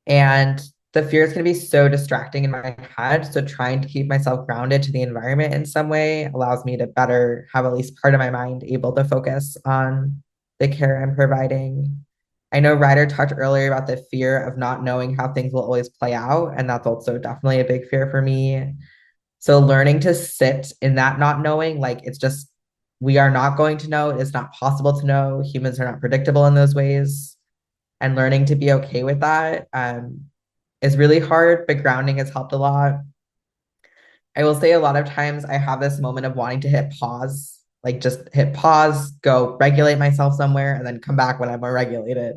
And the fears can be so distracting in my head. So trying to keep myself grounded to the environment in some way allows me to better have at least part of my mind able to focus on the care I'm providing. I know Ryder talked earlier about the fear of not knowing how things will always play out. And that's also definitely a big fear for me. So learning to sit in that not knowing, like it's just, we are not going to know. It's not possible to know. Humans are not predictable in those ways. And learning to be okay with that is really hard, but grounding has helped a lot. I will say a lot of times I have this moment of wanting to hit pause, like just hit pause, go regulate myself somewhere, and then come back when I'm more regulated.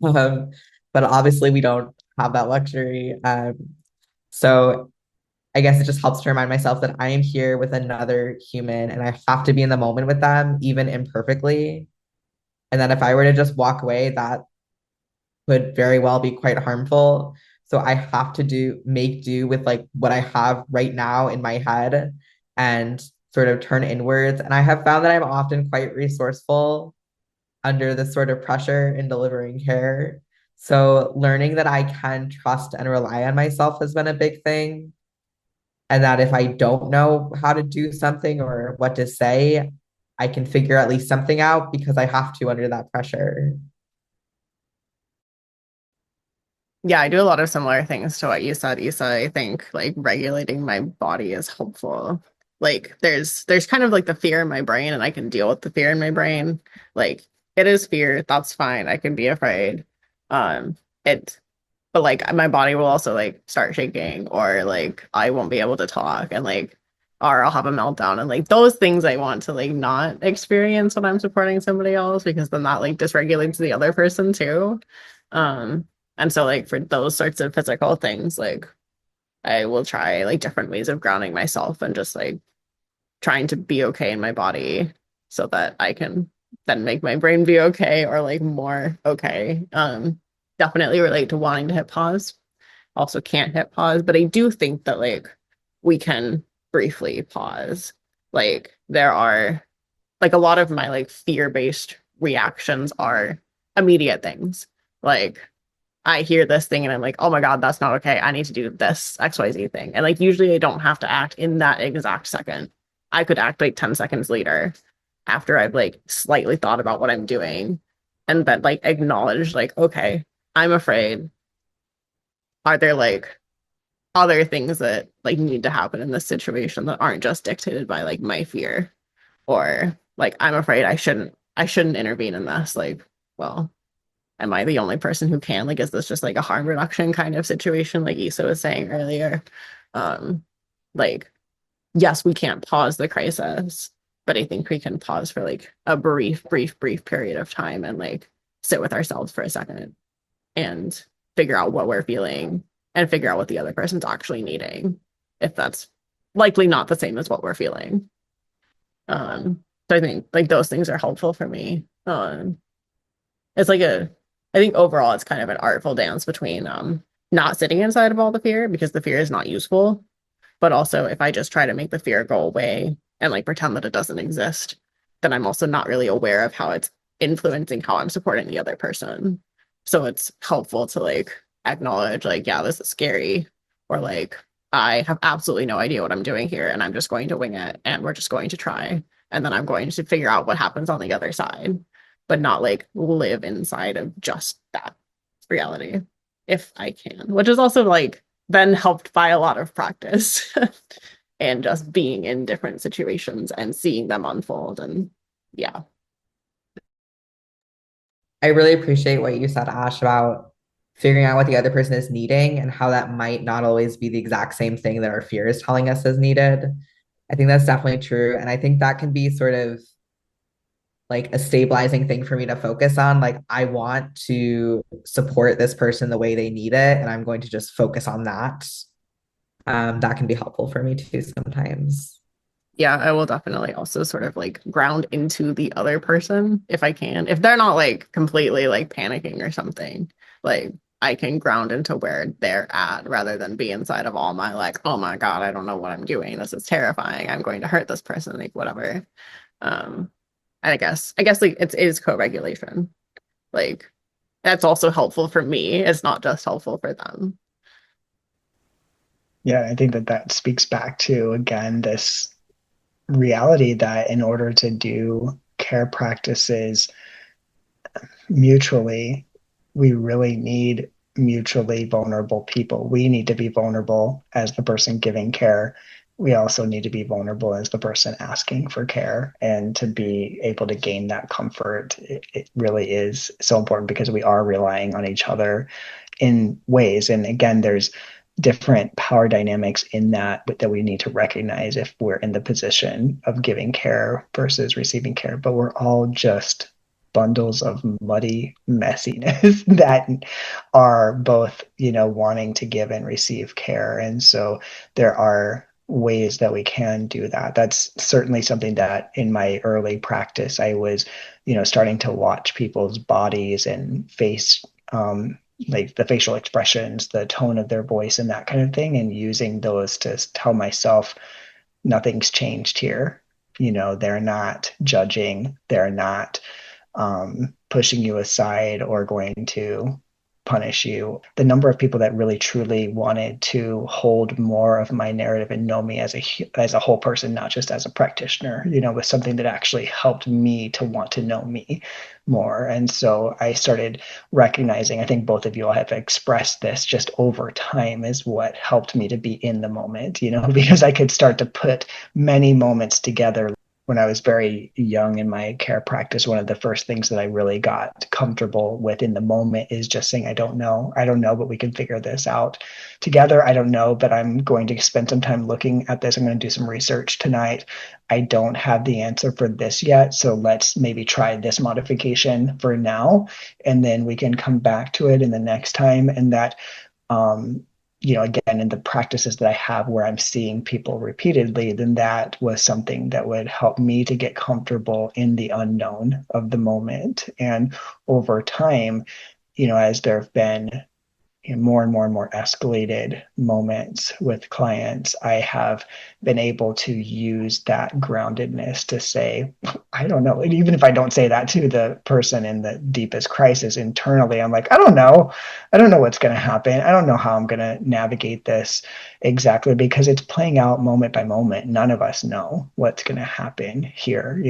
Um, but obviously, we don't have that luxury. So I guess it just helps to remind myself that I am here with another human and I have to be in the moment with them, even imperfectly. And that if I were to just walk away, that could very well be quite harmful. So I have to make do with like what I have right now in my head and sort of turn inwards. And I have found that I'm often quite resourceful under this sort of pressure in delivering care. So learning that I can trust and rely on myself has been a big thing. And that if I don't know how to do something or what to say, I can figure at least something out because I have to under that pressure. Yeah, I do a lot of similar things to what you said, Issa. I think like regulating my body is helpful. Like there's kind of like the fear in my brain and I can deal with the fear in my brain. Like it is fear, that's fine. I can be afraid. It but like my body will also like start shaking or like I won't be able to talk and like or I'll have a meltdown and like those things I want to like not experience when I'm supporting somebody else because then that like dysregulates the other person too. Um and so like for those sorts of physical things, like I will try like different ways of grounding myself and just like trying to be okay in my body so that I can then make my brain be okay or like more okay. Definitely relate to wanting to hit pause. Also can't hit pause, but I do think that like we can briefly pause. Like there are like a lot of my like fear-based reactions are immediate things. Like I hear this thing and I'm like, oh my God, that's not okay. I need to do this XYZ thing. And like usually I don't have to act in that exact second. I could act like 10 seconds later after I've like slightly thought about what I'm doing and then like acknowledge like, okay, I'm afraid. Are there like other things that like need to happen in this situation that aren't just dictated by like my fear? Or like I'm afraid I shouldn't intervene in this. Like, well, am I the only person who can? Like, is this just like a harm reduction kind of situation, like Issa was saying earlier? Um, like, yes, we can't pause the crisis, but I think we can pause for like a brief period of time and like sit with ourselves for a second and figure out what we're feeling and figure out what the other person's actually needing, if that's likely not the same as what we're feeling. So I think like those things are helpful for me. It's like I think overall it's kind of an artful dance between not sitting inside of all the fear because the fear is not useful, but also if I just try to make the fear go away and like pretend that it doesn't exist, then I'm also not really aware of how it's influencing how I'm supporting the other person. So it's helpful to like acknowledge like, yeah, this is scary, or like I have absolutely no idea what I'm doing here and I'm just going to wing it and we're just going to try. And then I'm going to figure out what happens on the other side, but not like live inside of just that reality if I can, which is also like then helped by a lot of practice and just being in different situations and seeing them unfold. And yeah. I really appreciate what you said, Ash, about figuring out what the other person is needing and how that might not always be the exact same thing that our fear is telling us is needed. I think that's definitely true. And I think that can be sort of like a stabilizing thing for me to focus on. Like, I want to support this person the way they need it, and I'm going to just focus on that. That can be helpful for me too sometimes. Yeah, I will definitely also sort of like ground into the other person if I can. If they're not like completely like panicking or something, like I can ground into where they're at rather than be inside of all my like, oh my God, I don't know what I'm doing. This is terrifying. I'm going to hurt this person, like whatever. Um, I guess like it is co-regulation. Like that's also helpful for me. It's not just helpful for them. Yeah, I think that speaks back to, again, this reality that in order to do care practices mutually, we really need mutually vulnerable people. We need to be vulnerable as the person giving care. We also need to be vulnerable as the person asking for care, and to be able to gain that comfort. It really is so important because we are relying on each other in ways. And again, there's different power dynamics in that we need to recognize if we're in the position of giving care versus receiving care. But we're all just bundles of muddy messiness that are both, wanting to give and receive care. And so there are ways that we can do that. That's certainly something that in my early practice, I was, starting to watch people's bodies and face, like the facial expressions, the tone of their voice and that kind of thing, and using those to tell myself nothing's changed here. They're not judging, they're not pushing you aside or going to punish you. The number of people that really truly wanted to hold more of my narrative and know me as a whole person, not just as a practitioner, was something that actually helped me to want to know me more. And so I started recognizing, I think both of you all have expressed this, just over time is what helped me to be in the moment, because I could start to put many moments together. When I was very young in my care practice, one of the first things that I really got comfortable with in the moment is just saying, I don't know, but we can figure this out together. I don't know, but I'm going to spend some time looking at this. I'm going to do some research tonight. I don't have the answer for this yet, so let's maybe try this modification for now, and then we can come back to it in the next time. And that again, in the practices that I have where I'm seeing people repeatedly, then that was something that would help me to get comfortable in the unknown of the moment. And over time, as there have been more and more and more escalated moments with clients, I have been able to use that groundedness to say, I don't know. And even if I don't say that to the person in the deepest crisis internally, I'm like, I don't know. I don't know what's going to happen. I don't know how I'm going to navigate this exactly, because it's playing out moment by moment. None of us know what's going to happen here,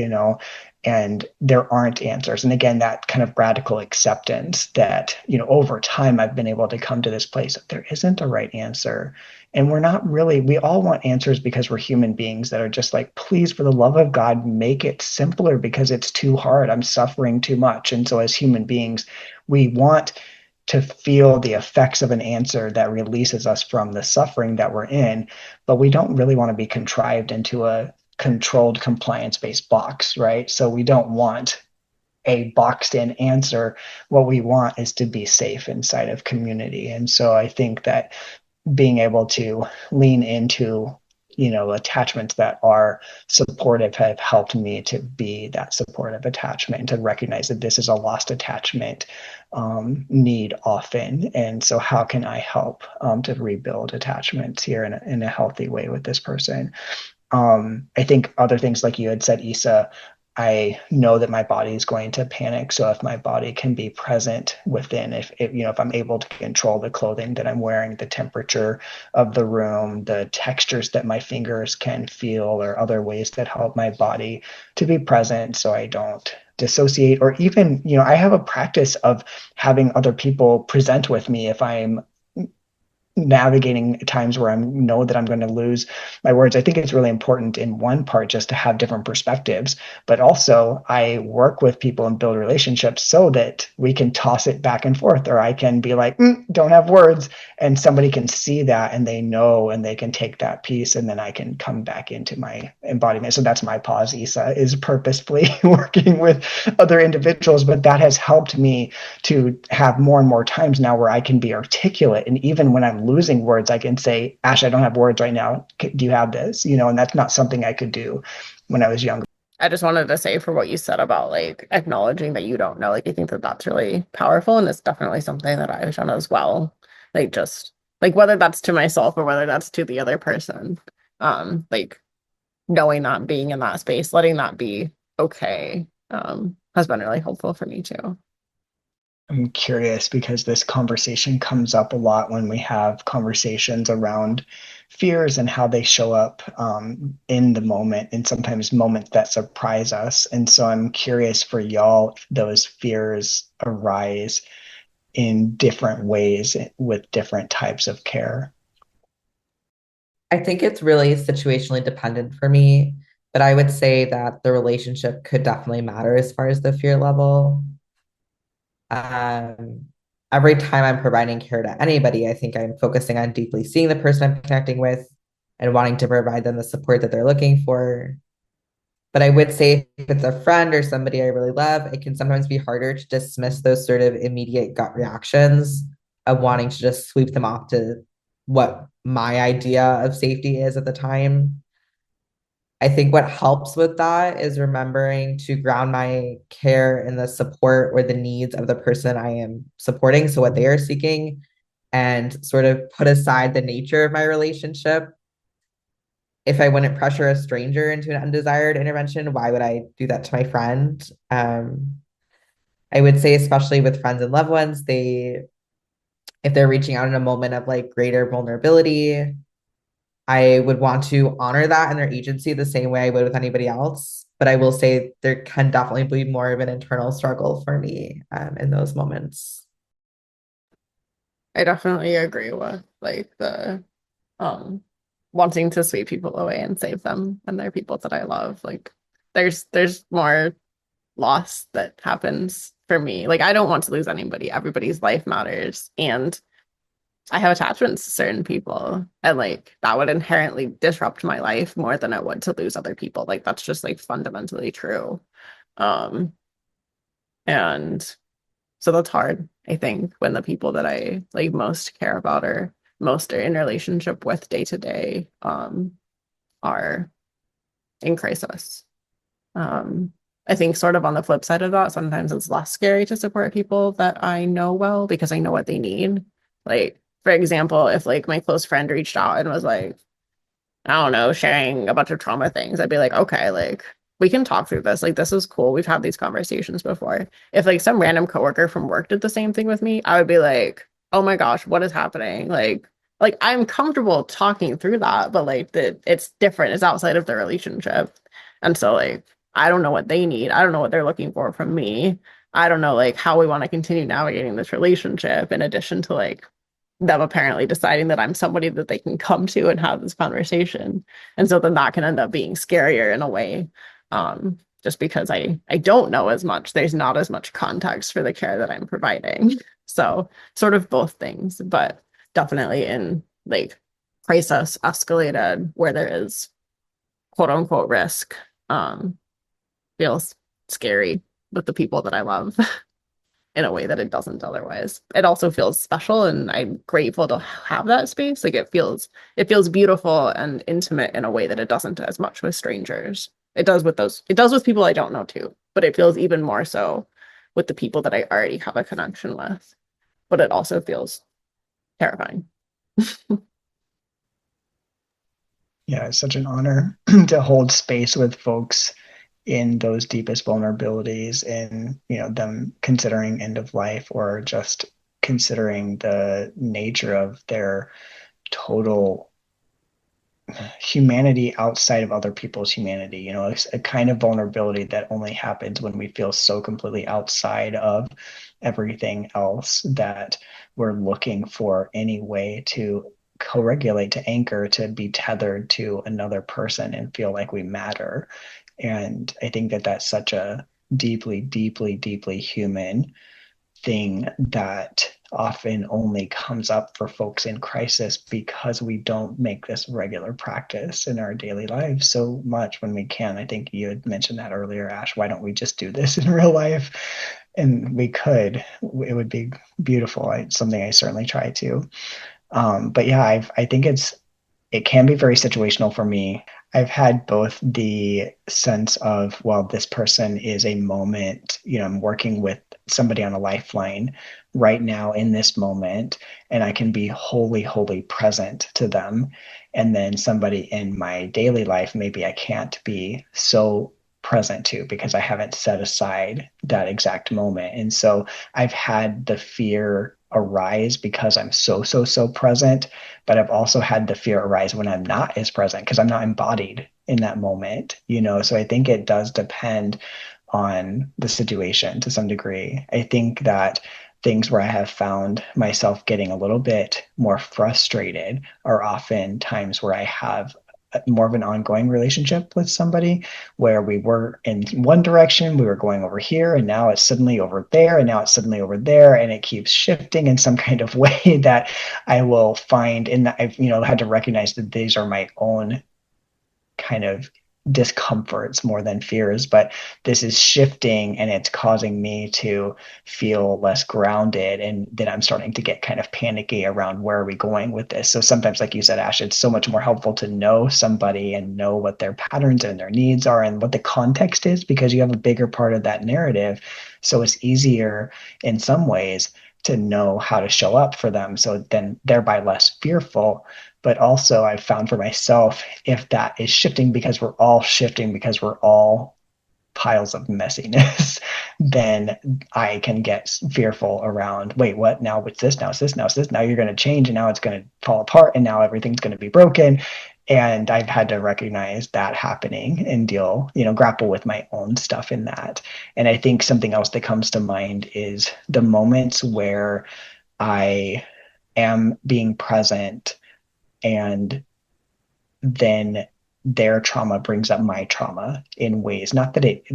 and there aren't answers. And again, that kind of radical acceptance that, over time I've been able to come to this place that there isn't a right answer. And we all want answers because we're human beings that are just like, please, for the love of God, make it simpler because it's too hard. I'm suffering too much. And so as human beings, we want to feel the effects of an answer that releases us from the suffering that we're in, but we don't really want to be contrived into a controlled compliance-based box, right? So we don't want a boxed in answer. What we want is to be safe inside of community. And so I think that being able to lean into attachments that are supportive have helped me to be that supportive attachment and to recognize that this is a lost attachment need often. And so how can I help to rebuild attachments here in a healthy way with this person? I think other things like you had said, Issa, I know that my body is going to panic. So if my body can be present within, if I'm able to control the clothing that I'm wearing, the temperature of the room, the textures that my fingers can feel, or other ways that help my body to be present so I don't dissociate. Or even, I have a practice of having other people present with me if I'm navigating times where I know that I'm going to lose my words. I think it's really important in one part just to have different perspectives, but also I work with people and build relationships so that we can toss it back and forth, or I can be like, don't have words, and somebody can see that and they know, and they can take that piece, and then I can come back into my embodiment. So that's my pause, Issa, is purposefully working with other individuals, but that has helped me to have more and more times now where I can be articulate. And even when I'm losing words, I can say, Ash, I don't have words right now. Do you have this? And that's not something I could do when I was younger. I just wanted to say, for what you said about like acknowledging that you don't know, like I think that that's really powerful, and it's definitely something that I've done as well. Like just like whether that's to myself or whether that's to the other person, like knowing that, being in that space, letting that be okay, has been really helpful for me too. I'm curious because this conversation comes up a lot when we have conversations around fears and how they show up in the moment, and sometimes moments that surprise us. And so I'm curious for y'all if those fears arise in different ways with different types of care. I think it's really situationally dependent for me, but I would say that the relationship could definitely matter as far as the fear level. Um, every time I'm providing care to anybody, I think I'm focusing on deeply seeing the person I'm connecting with and wanting to provide them the support that they're looking for. But I would say if it's a friend or somebody I really love, it can sometimes be harder to dismiss those sort of immediate gut reactions of wanting to just sweep them off to what my idea of safety is at the time. I think what helps with that is remembering to ground my care in the support or the needs of the person I am supporting, so what they are seeking, and sort of put aside the nature of my relationship. If I wouldn't pressure a stranger into an undesired intervention, why would I do that to my friend? I would say, especially with friends and loved ones, if they're reaching out in a moment of like greater vulnerability, I would want to honor that in their agency the same way I would with anybody else. But I will say there can definitely be more of an internal struggle for me in those moments. I definitely agree with like the um wanting to sweep people away and save them, and they're people that I love. Like there's more loss that happens for me. Like I don't want to lose anybody. Everybody's life matters, and I have attachments to certain people, and like that would inherently disrupt my life more than it would to lose other people. Like that's just like fundamentally true. Um and so that's hard, I think, when the people that I like most care about are most are in relationship with day to day are in crisis. I think sort of on the flip side of that, sometimes it's less scary to support people that I know well because I know what they need. Like, for example, if like my close friend reached out and was like, I don't know, sharing a bunch of trauma things, I'd be like, okay, like we can talk through this. Like, this is cool. We've had these conversations before. If like some random coworker from work did the same thing with me, I would be like, oh my gosh, what is happening? Like I'm comfortable talking through that, but like it's different. It's outside of the relationship. And so like I don't know what they need. I don't know what they're looking for from me. I don't know like how we want to continue navigating this relationship in addition to like them apparently deciding that I'm somebody that they can come to and have this conversation. And so then that can end up being scarier in a way. Just because I don't know as much. There's not as much context for the care that I'm providing. So sort of both things, but definitely in like crisis escalated where there is quote unquote risk, feels scary with the people that I love in a way that it doesn't otherwise. It also feels special and I'm grateful to have that space. Like it feels beautiful and intimate in a way that it doesn't as much with strangers. It does with people I don't know too, but it feels even more so with the people that I already have a connection with. But it also feels terrifying. Yeah, it's such an honor to hold space with folks in those deepest vulnerabilities and, them considering end of life or just considering the nature of their total humanity outside of other people's humanity. It's a kind of vulnerability that only happens when we feel so completely outside of everything else that we're looking for any way to co-regulate, to anchor, to be tethered to another person and feel like we matter. And I think that that's such a deeply, deeply, deeply human thing that often only comes up for folks in crisis because we don't make this regular practice in our daily lives so much when we can. I think you had mentioned that earlier, Ash. Why don't we just do this in real life? And we could. It would be beautiful. It's something I certainly try to. But yeah, I think it can be very situational for me. I've had both the sense of, well, this person is a moment, I'm working with somebody on a lifeline right now in this moment, and I can be wholly, wholly present to them. And then somebody in my daily life, maybe I can't be so present to because I haven't set aside that exact moment. And so I've had the fear arise because I'm so, so, so present, but I've also had the fear arise when I'm not as present because I'm not embodied in that moment, So I think it does depend on the situation to some degree. I think that things where I have found myself getting a little bit more frustrated are often times where I have more of an ongoing relationship with somebody where we were in one direction, we were going over here, and now it's suddenly over there, and now it's suddenly over there, and it keeps shifting in some kind of way that I will find in that I've had to recognize that these are my own kind of discomforts more than fears, but this is shifting and it's causing me to feel less grounded, and then I'm starting to get kind of panicky around where are we going with this. So sometimes, like you said, Ash, it's so much more helpful to know somebody and know what their patterns and their needs are and what the context is, because you have a bigger part of that narrative. So it's easier in some ways to know how to show up for them, so then thereby less fearful. But also I've found for myself, if that is shifting because we're all shifting, because we're all piles of messiness, then I can get fearful around, wait, what? Now what's this? Now it's this, now it's this, now you're going to change, and now it's going to fall apart, and now everything's going to be broken. And I've had to recognize that happening and grapple with my own stuff in that. And I think something else that comes to mind is the moments where I am being present and then their trauma brings up my trauma in ways, not that it,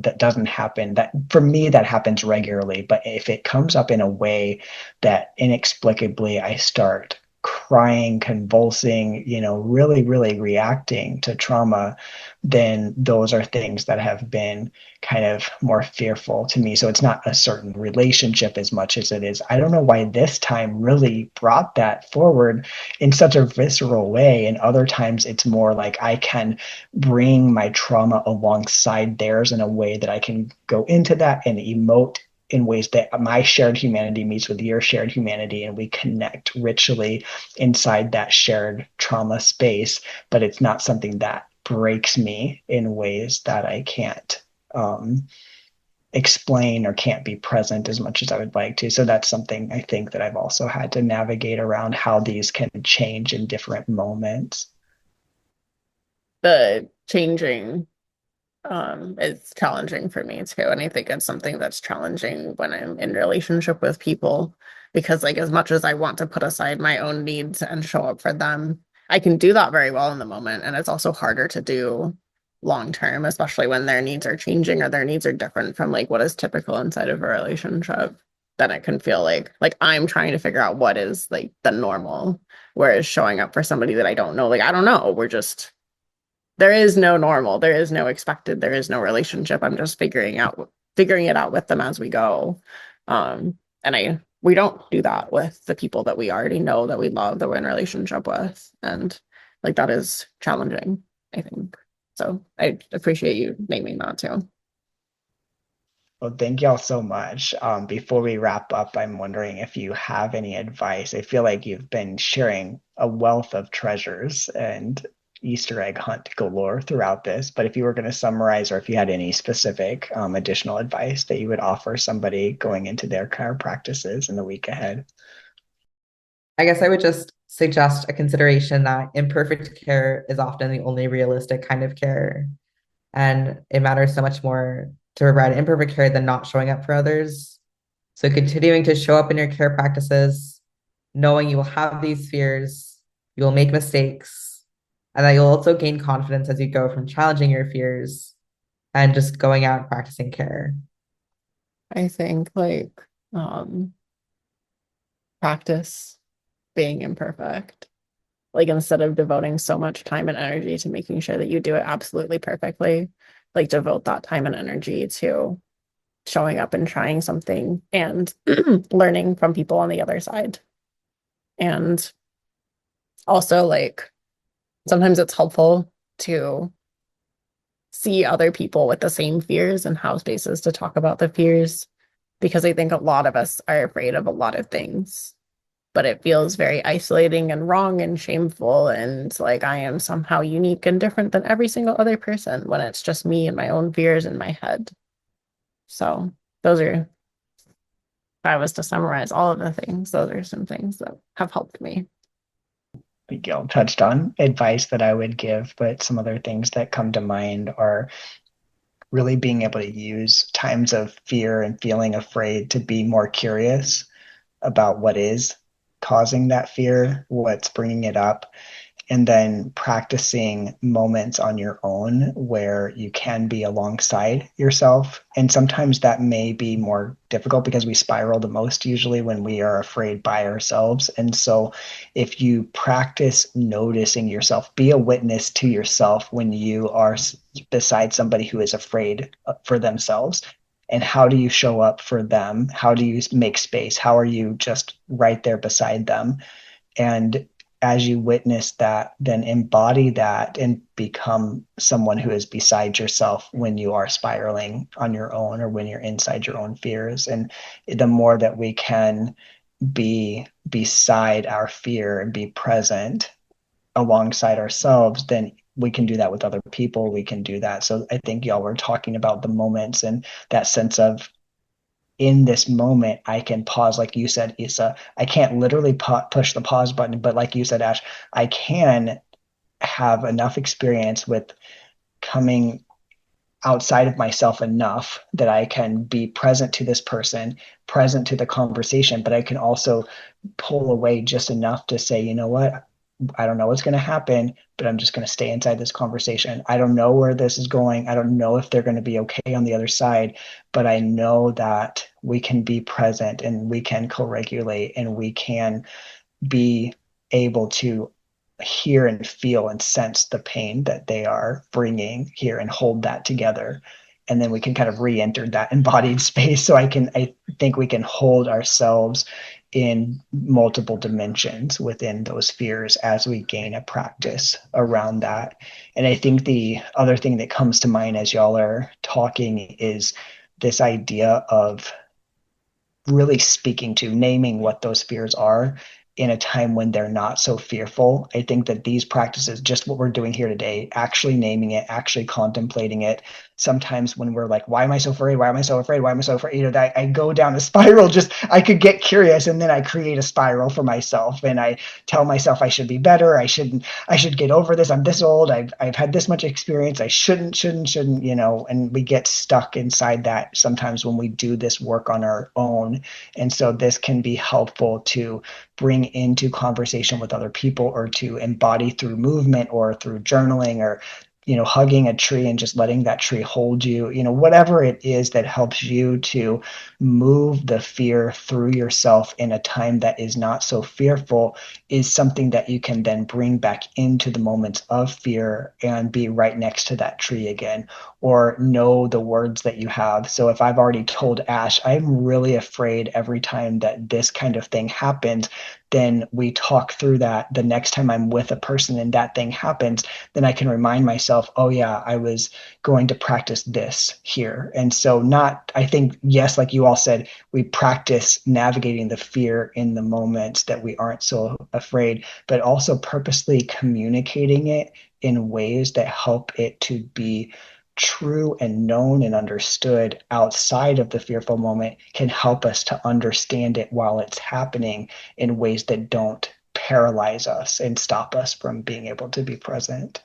that doesn't happen, that for me, that happens regularly, but if it comes up in a way that inexplicably I start crying, convulsing, really, really reacting to trauma, then those are things that have been kind of more fearful to me. So it's not a certain relationship as much as it is, I don't know why this time really brought that forward in such a visceral way. And other times it's more like I can bring my trauma alongside theirs in a way that I can go into that and emote in ways that my shared humanity meets with your shared humanity, and we connect richly inside that shared trauma space. But it's not something that breaks me in ways that I can't explain or can't be present as much as I would like to. So that's something I think that I've also had to navigate around, how these can change in different moments. The changing is challenging for me too. And I think it's something that's challenging when I'm in relationship with people, because like as much as I want to put aside my own needs and show up for them, I can do that very well in the moment. And it's also harder to do long term, especially when their needs are changing or their needs are different from like what is typical inside of a relationship. Then it can feel like I'm trying to figure out what is like the normal, whereas showing up for somebody that I don't know, like I don't know, there is no normal, there is no expected, there is no relationship. I'm just figuring it out with them as we go. And we don't do that with the people that we already know, that we love, that we're in a relationship with. And like that is challenging, I think. So I appreciate you naming that too. Well, thank y'all so much. Before we wrap up, I'm wondering if you have any advice. I feel like you've been sharing a wealth of treasures and Easter egg hunt galore throughout this. But if you were going to summarize, or if you had any specific additional advice that you would offer somebody going into their care practices in the week ahead. I guess I would just suggest a consideration that imperfect care is often the only realistic kind of care. And it matters so much more to provide imperfect care than not showing up for others. So continuing to show up in your care practices, knowing you will have these fears, you will make mistakes, and that you'll also gain confidence as you go from challenging your fears and just going out and practicing care. I think practice being imperfect. Like instead of devoting so much time and energy to making sure that you do it absolutely perfectly, like devote that time and energy to showing up and trying something and learning from people on the other side. And also like sometimes it's helpful to see other people with the same fears and have spaces to talk about the fears, because I think a lot of us are afraid of a lot of things, but it feels very isolating and wrong and shameful, and like I am somehow unique and different than every single other person when it's just me and my own fears in my head. So those are, if I was to summarize all of the things, those are some things that have helped me. Gil touched on advice that I would give, but some other things that come to mind are really being able to use times of fear and feeling afraid to be more curious about what is causing that fear, what's bringing it up, and then practicing moments on your own where you can be alongside yourself. And sometimes that may be more difficult because we spiral the most usually when we are afraid by ourselves. And so if you practice noticing yourself, be a witness to yourself when you are beside somebody who is afraid for themselves. And how do you show up for them? How do you make space? How are you just right there beside them? And as you witness that, then embody that and become someone who is beside yourself when you are spiraling on your own or when you're inside your own fears. And the more that we can be beside our fear and be present alongside ourselves, then we can do that with other people. We can do that. So I think y'all were talking about the moments and that sense of, in this moment, I can pause, like you said, Issa. I can't literally push the pause button, but like you said, Ash, I can have enough experience with coming outside of myself enough that I can be present to this person, present to the conversation, but I can also pull away just enough to say, you know what? I don't know what's going to happen, but I'm just going to stay inside this conversation. I don't know where this is going. I don't know if they're going to be okay on the other side, but I know that we can be present and we can co-regulate and we can be able to hear and feel and sense the pain that they are bringing here and hold that together. And then we can kind of re-enter that embodied space. So I think we can hold ourselves in multiple dimensions within those fears as we gain a practice around that. And I think the other thing that comes to mind as y'all are talking is this idea of really speaking to, naming what those fears are in a time when they're not so fearful. I think that these practices, just what we're doing here today, actually naming it, actually contemplating it. Sometimes when we're like, why am I so afraid? Why am I so afraid? Why am I so afraid? You know, that I go down a spiral. Just I could get curious, and then I create a spiral for myself, and I tell myself I should be better. I should get over this. I'm this old. I've had this much experience. I shouldn't, you know, and we get stuck inside that sometimes when we do this work on our own. And so this can be helpful to bring into conversation with other people, or to embody through movement or through journaling, or you know, hugging a tree and just letting that tree hold you, you know, whatever it is that helps you to move the fear through yourself in a time that is not so fearful, is something that you can then bring back into the moments of fear and be right next to that tree again, or know the words that you have. So if I've already told Ash, I'm really afraid every time that this kind of thing happens, then we talk through that the next time I'm with a person and that thing happens, then I can remind myself, oh yeah, I was going to practice this here. And so I think, yes, like you all said, we practice navigating the fear in the moments that we aren't so afraid, but also purposely communicating it in ways that help it to be true and known and understood outside of the fearful moment, can help us to understand it while it's happening in ways that don't paralyze us and stop us from being able to be present.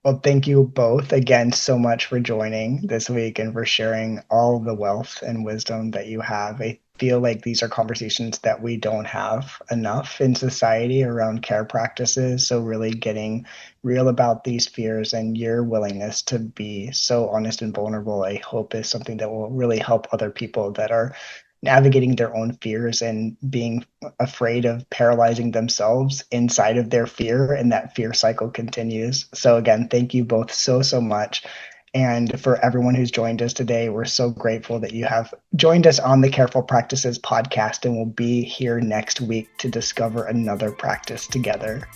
Well, thank you both again so much for joining this week and for sharing all the wealth and wisdom that you have. I feel like these are conversations that we don't have enough in society around care practices. So really getting real about these fears, and your willingness to be so honest and vulnerable, I hope is something that will really help other people that are navigating their own fears and being afraid of paralyzing themselves inside of their fear, and that fear cycle continues. So again, thank you both so much. And for everyone who's joined us today, we're so grateful that you have joined us on the Careful Practices podcast, and we'll be here next week to discover another practice together.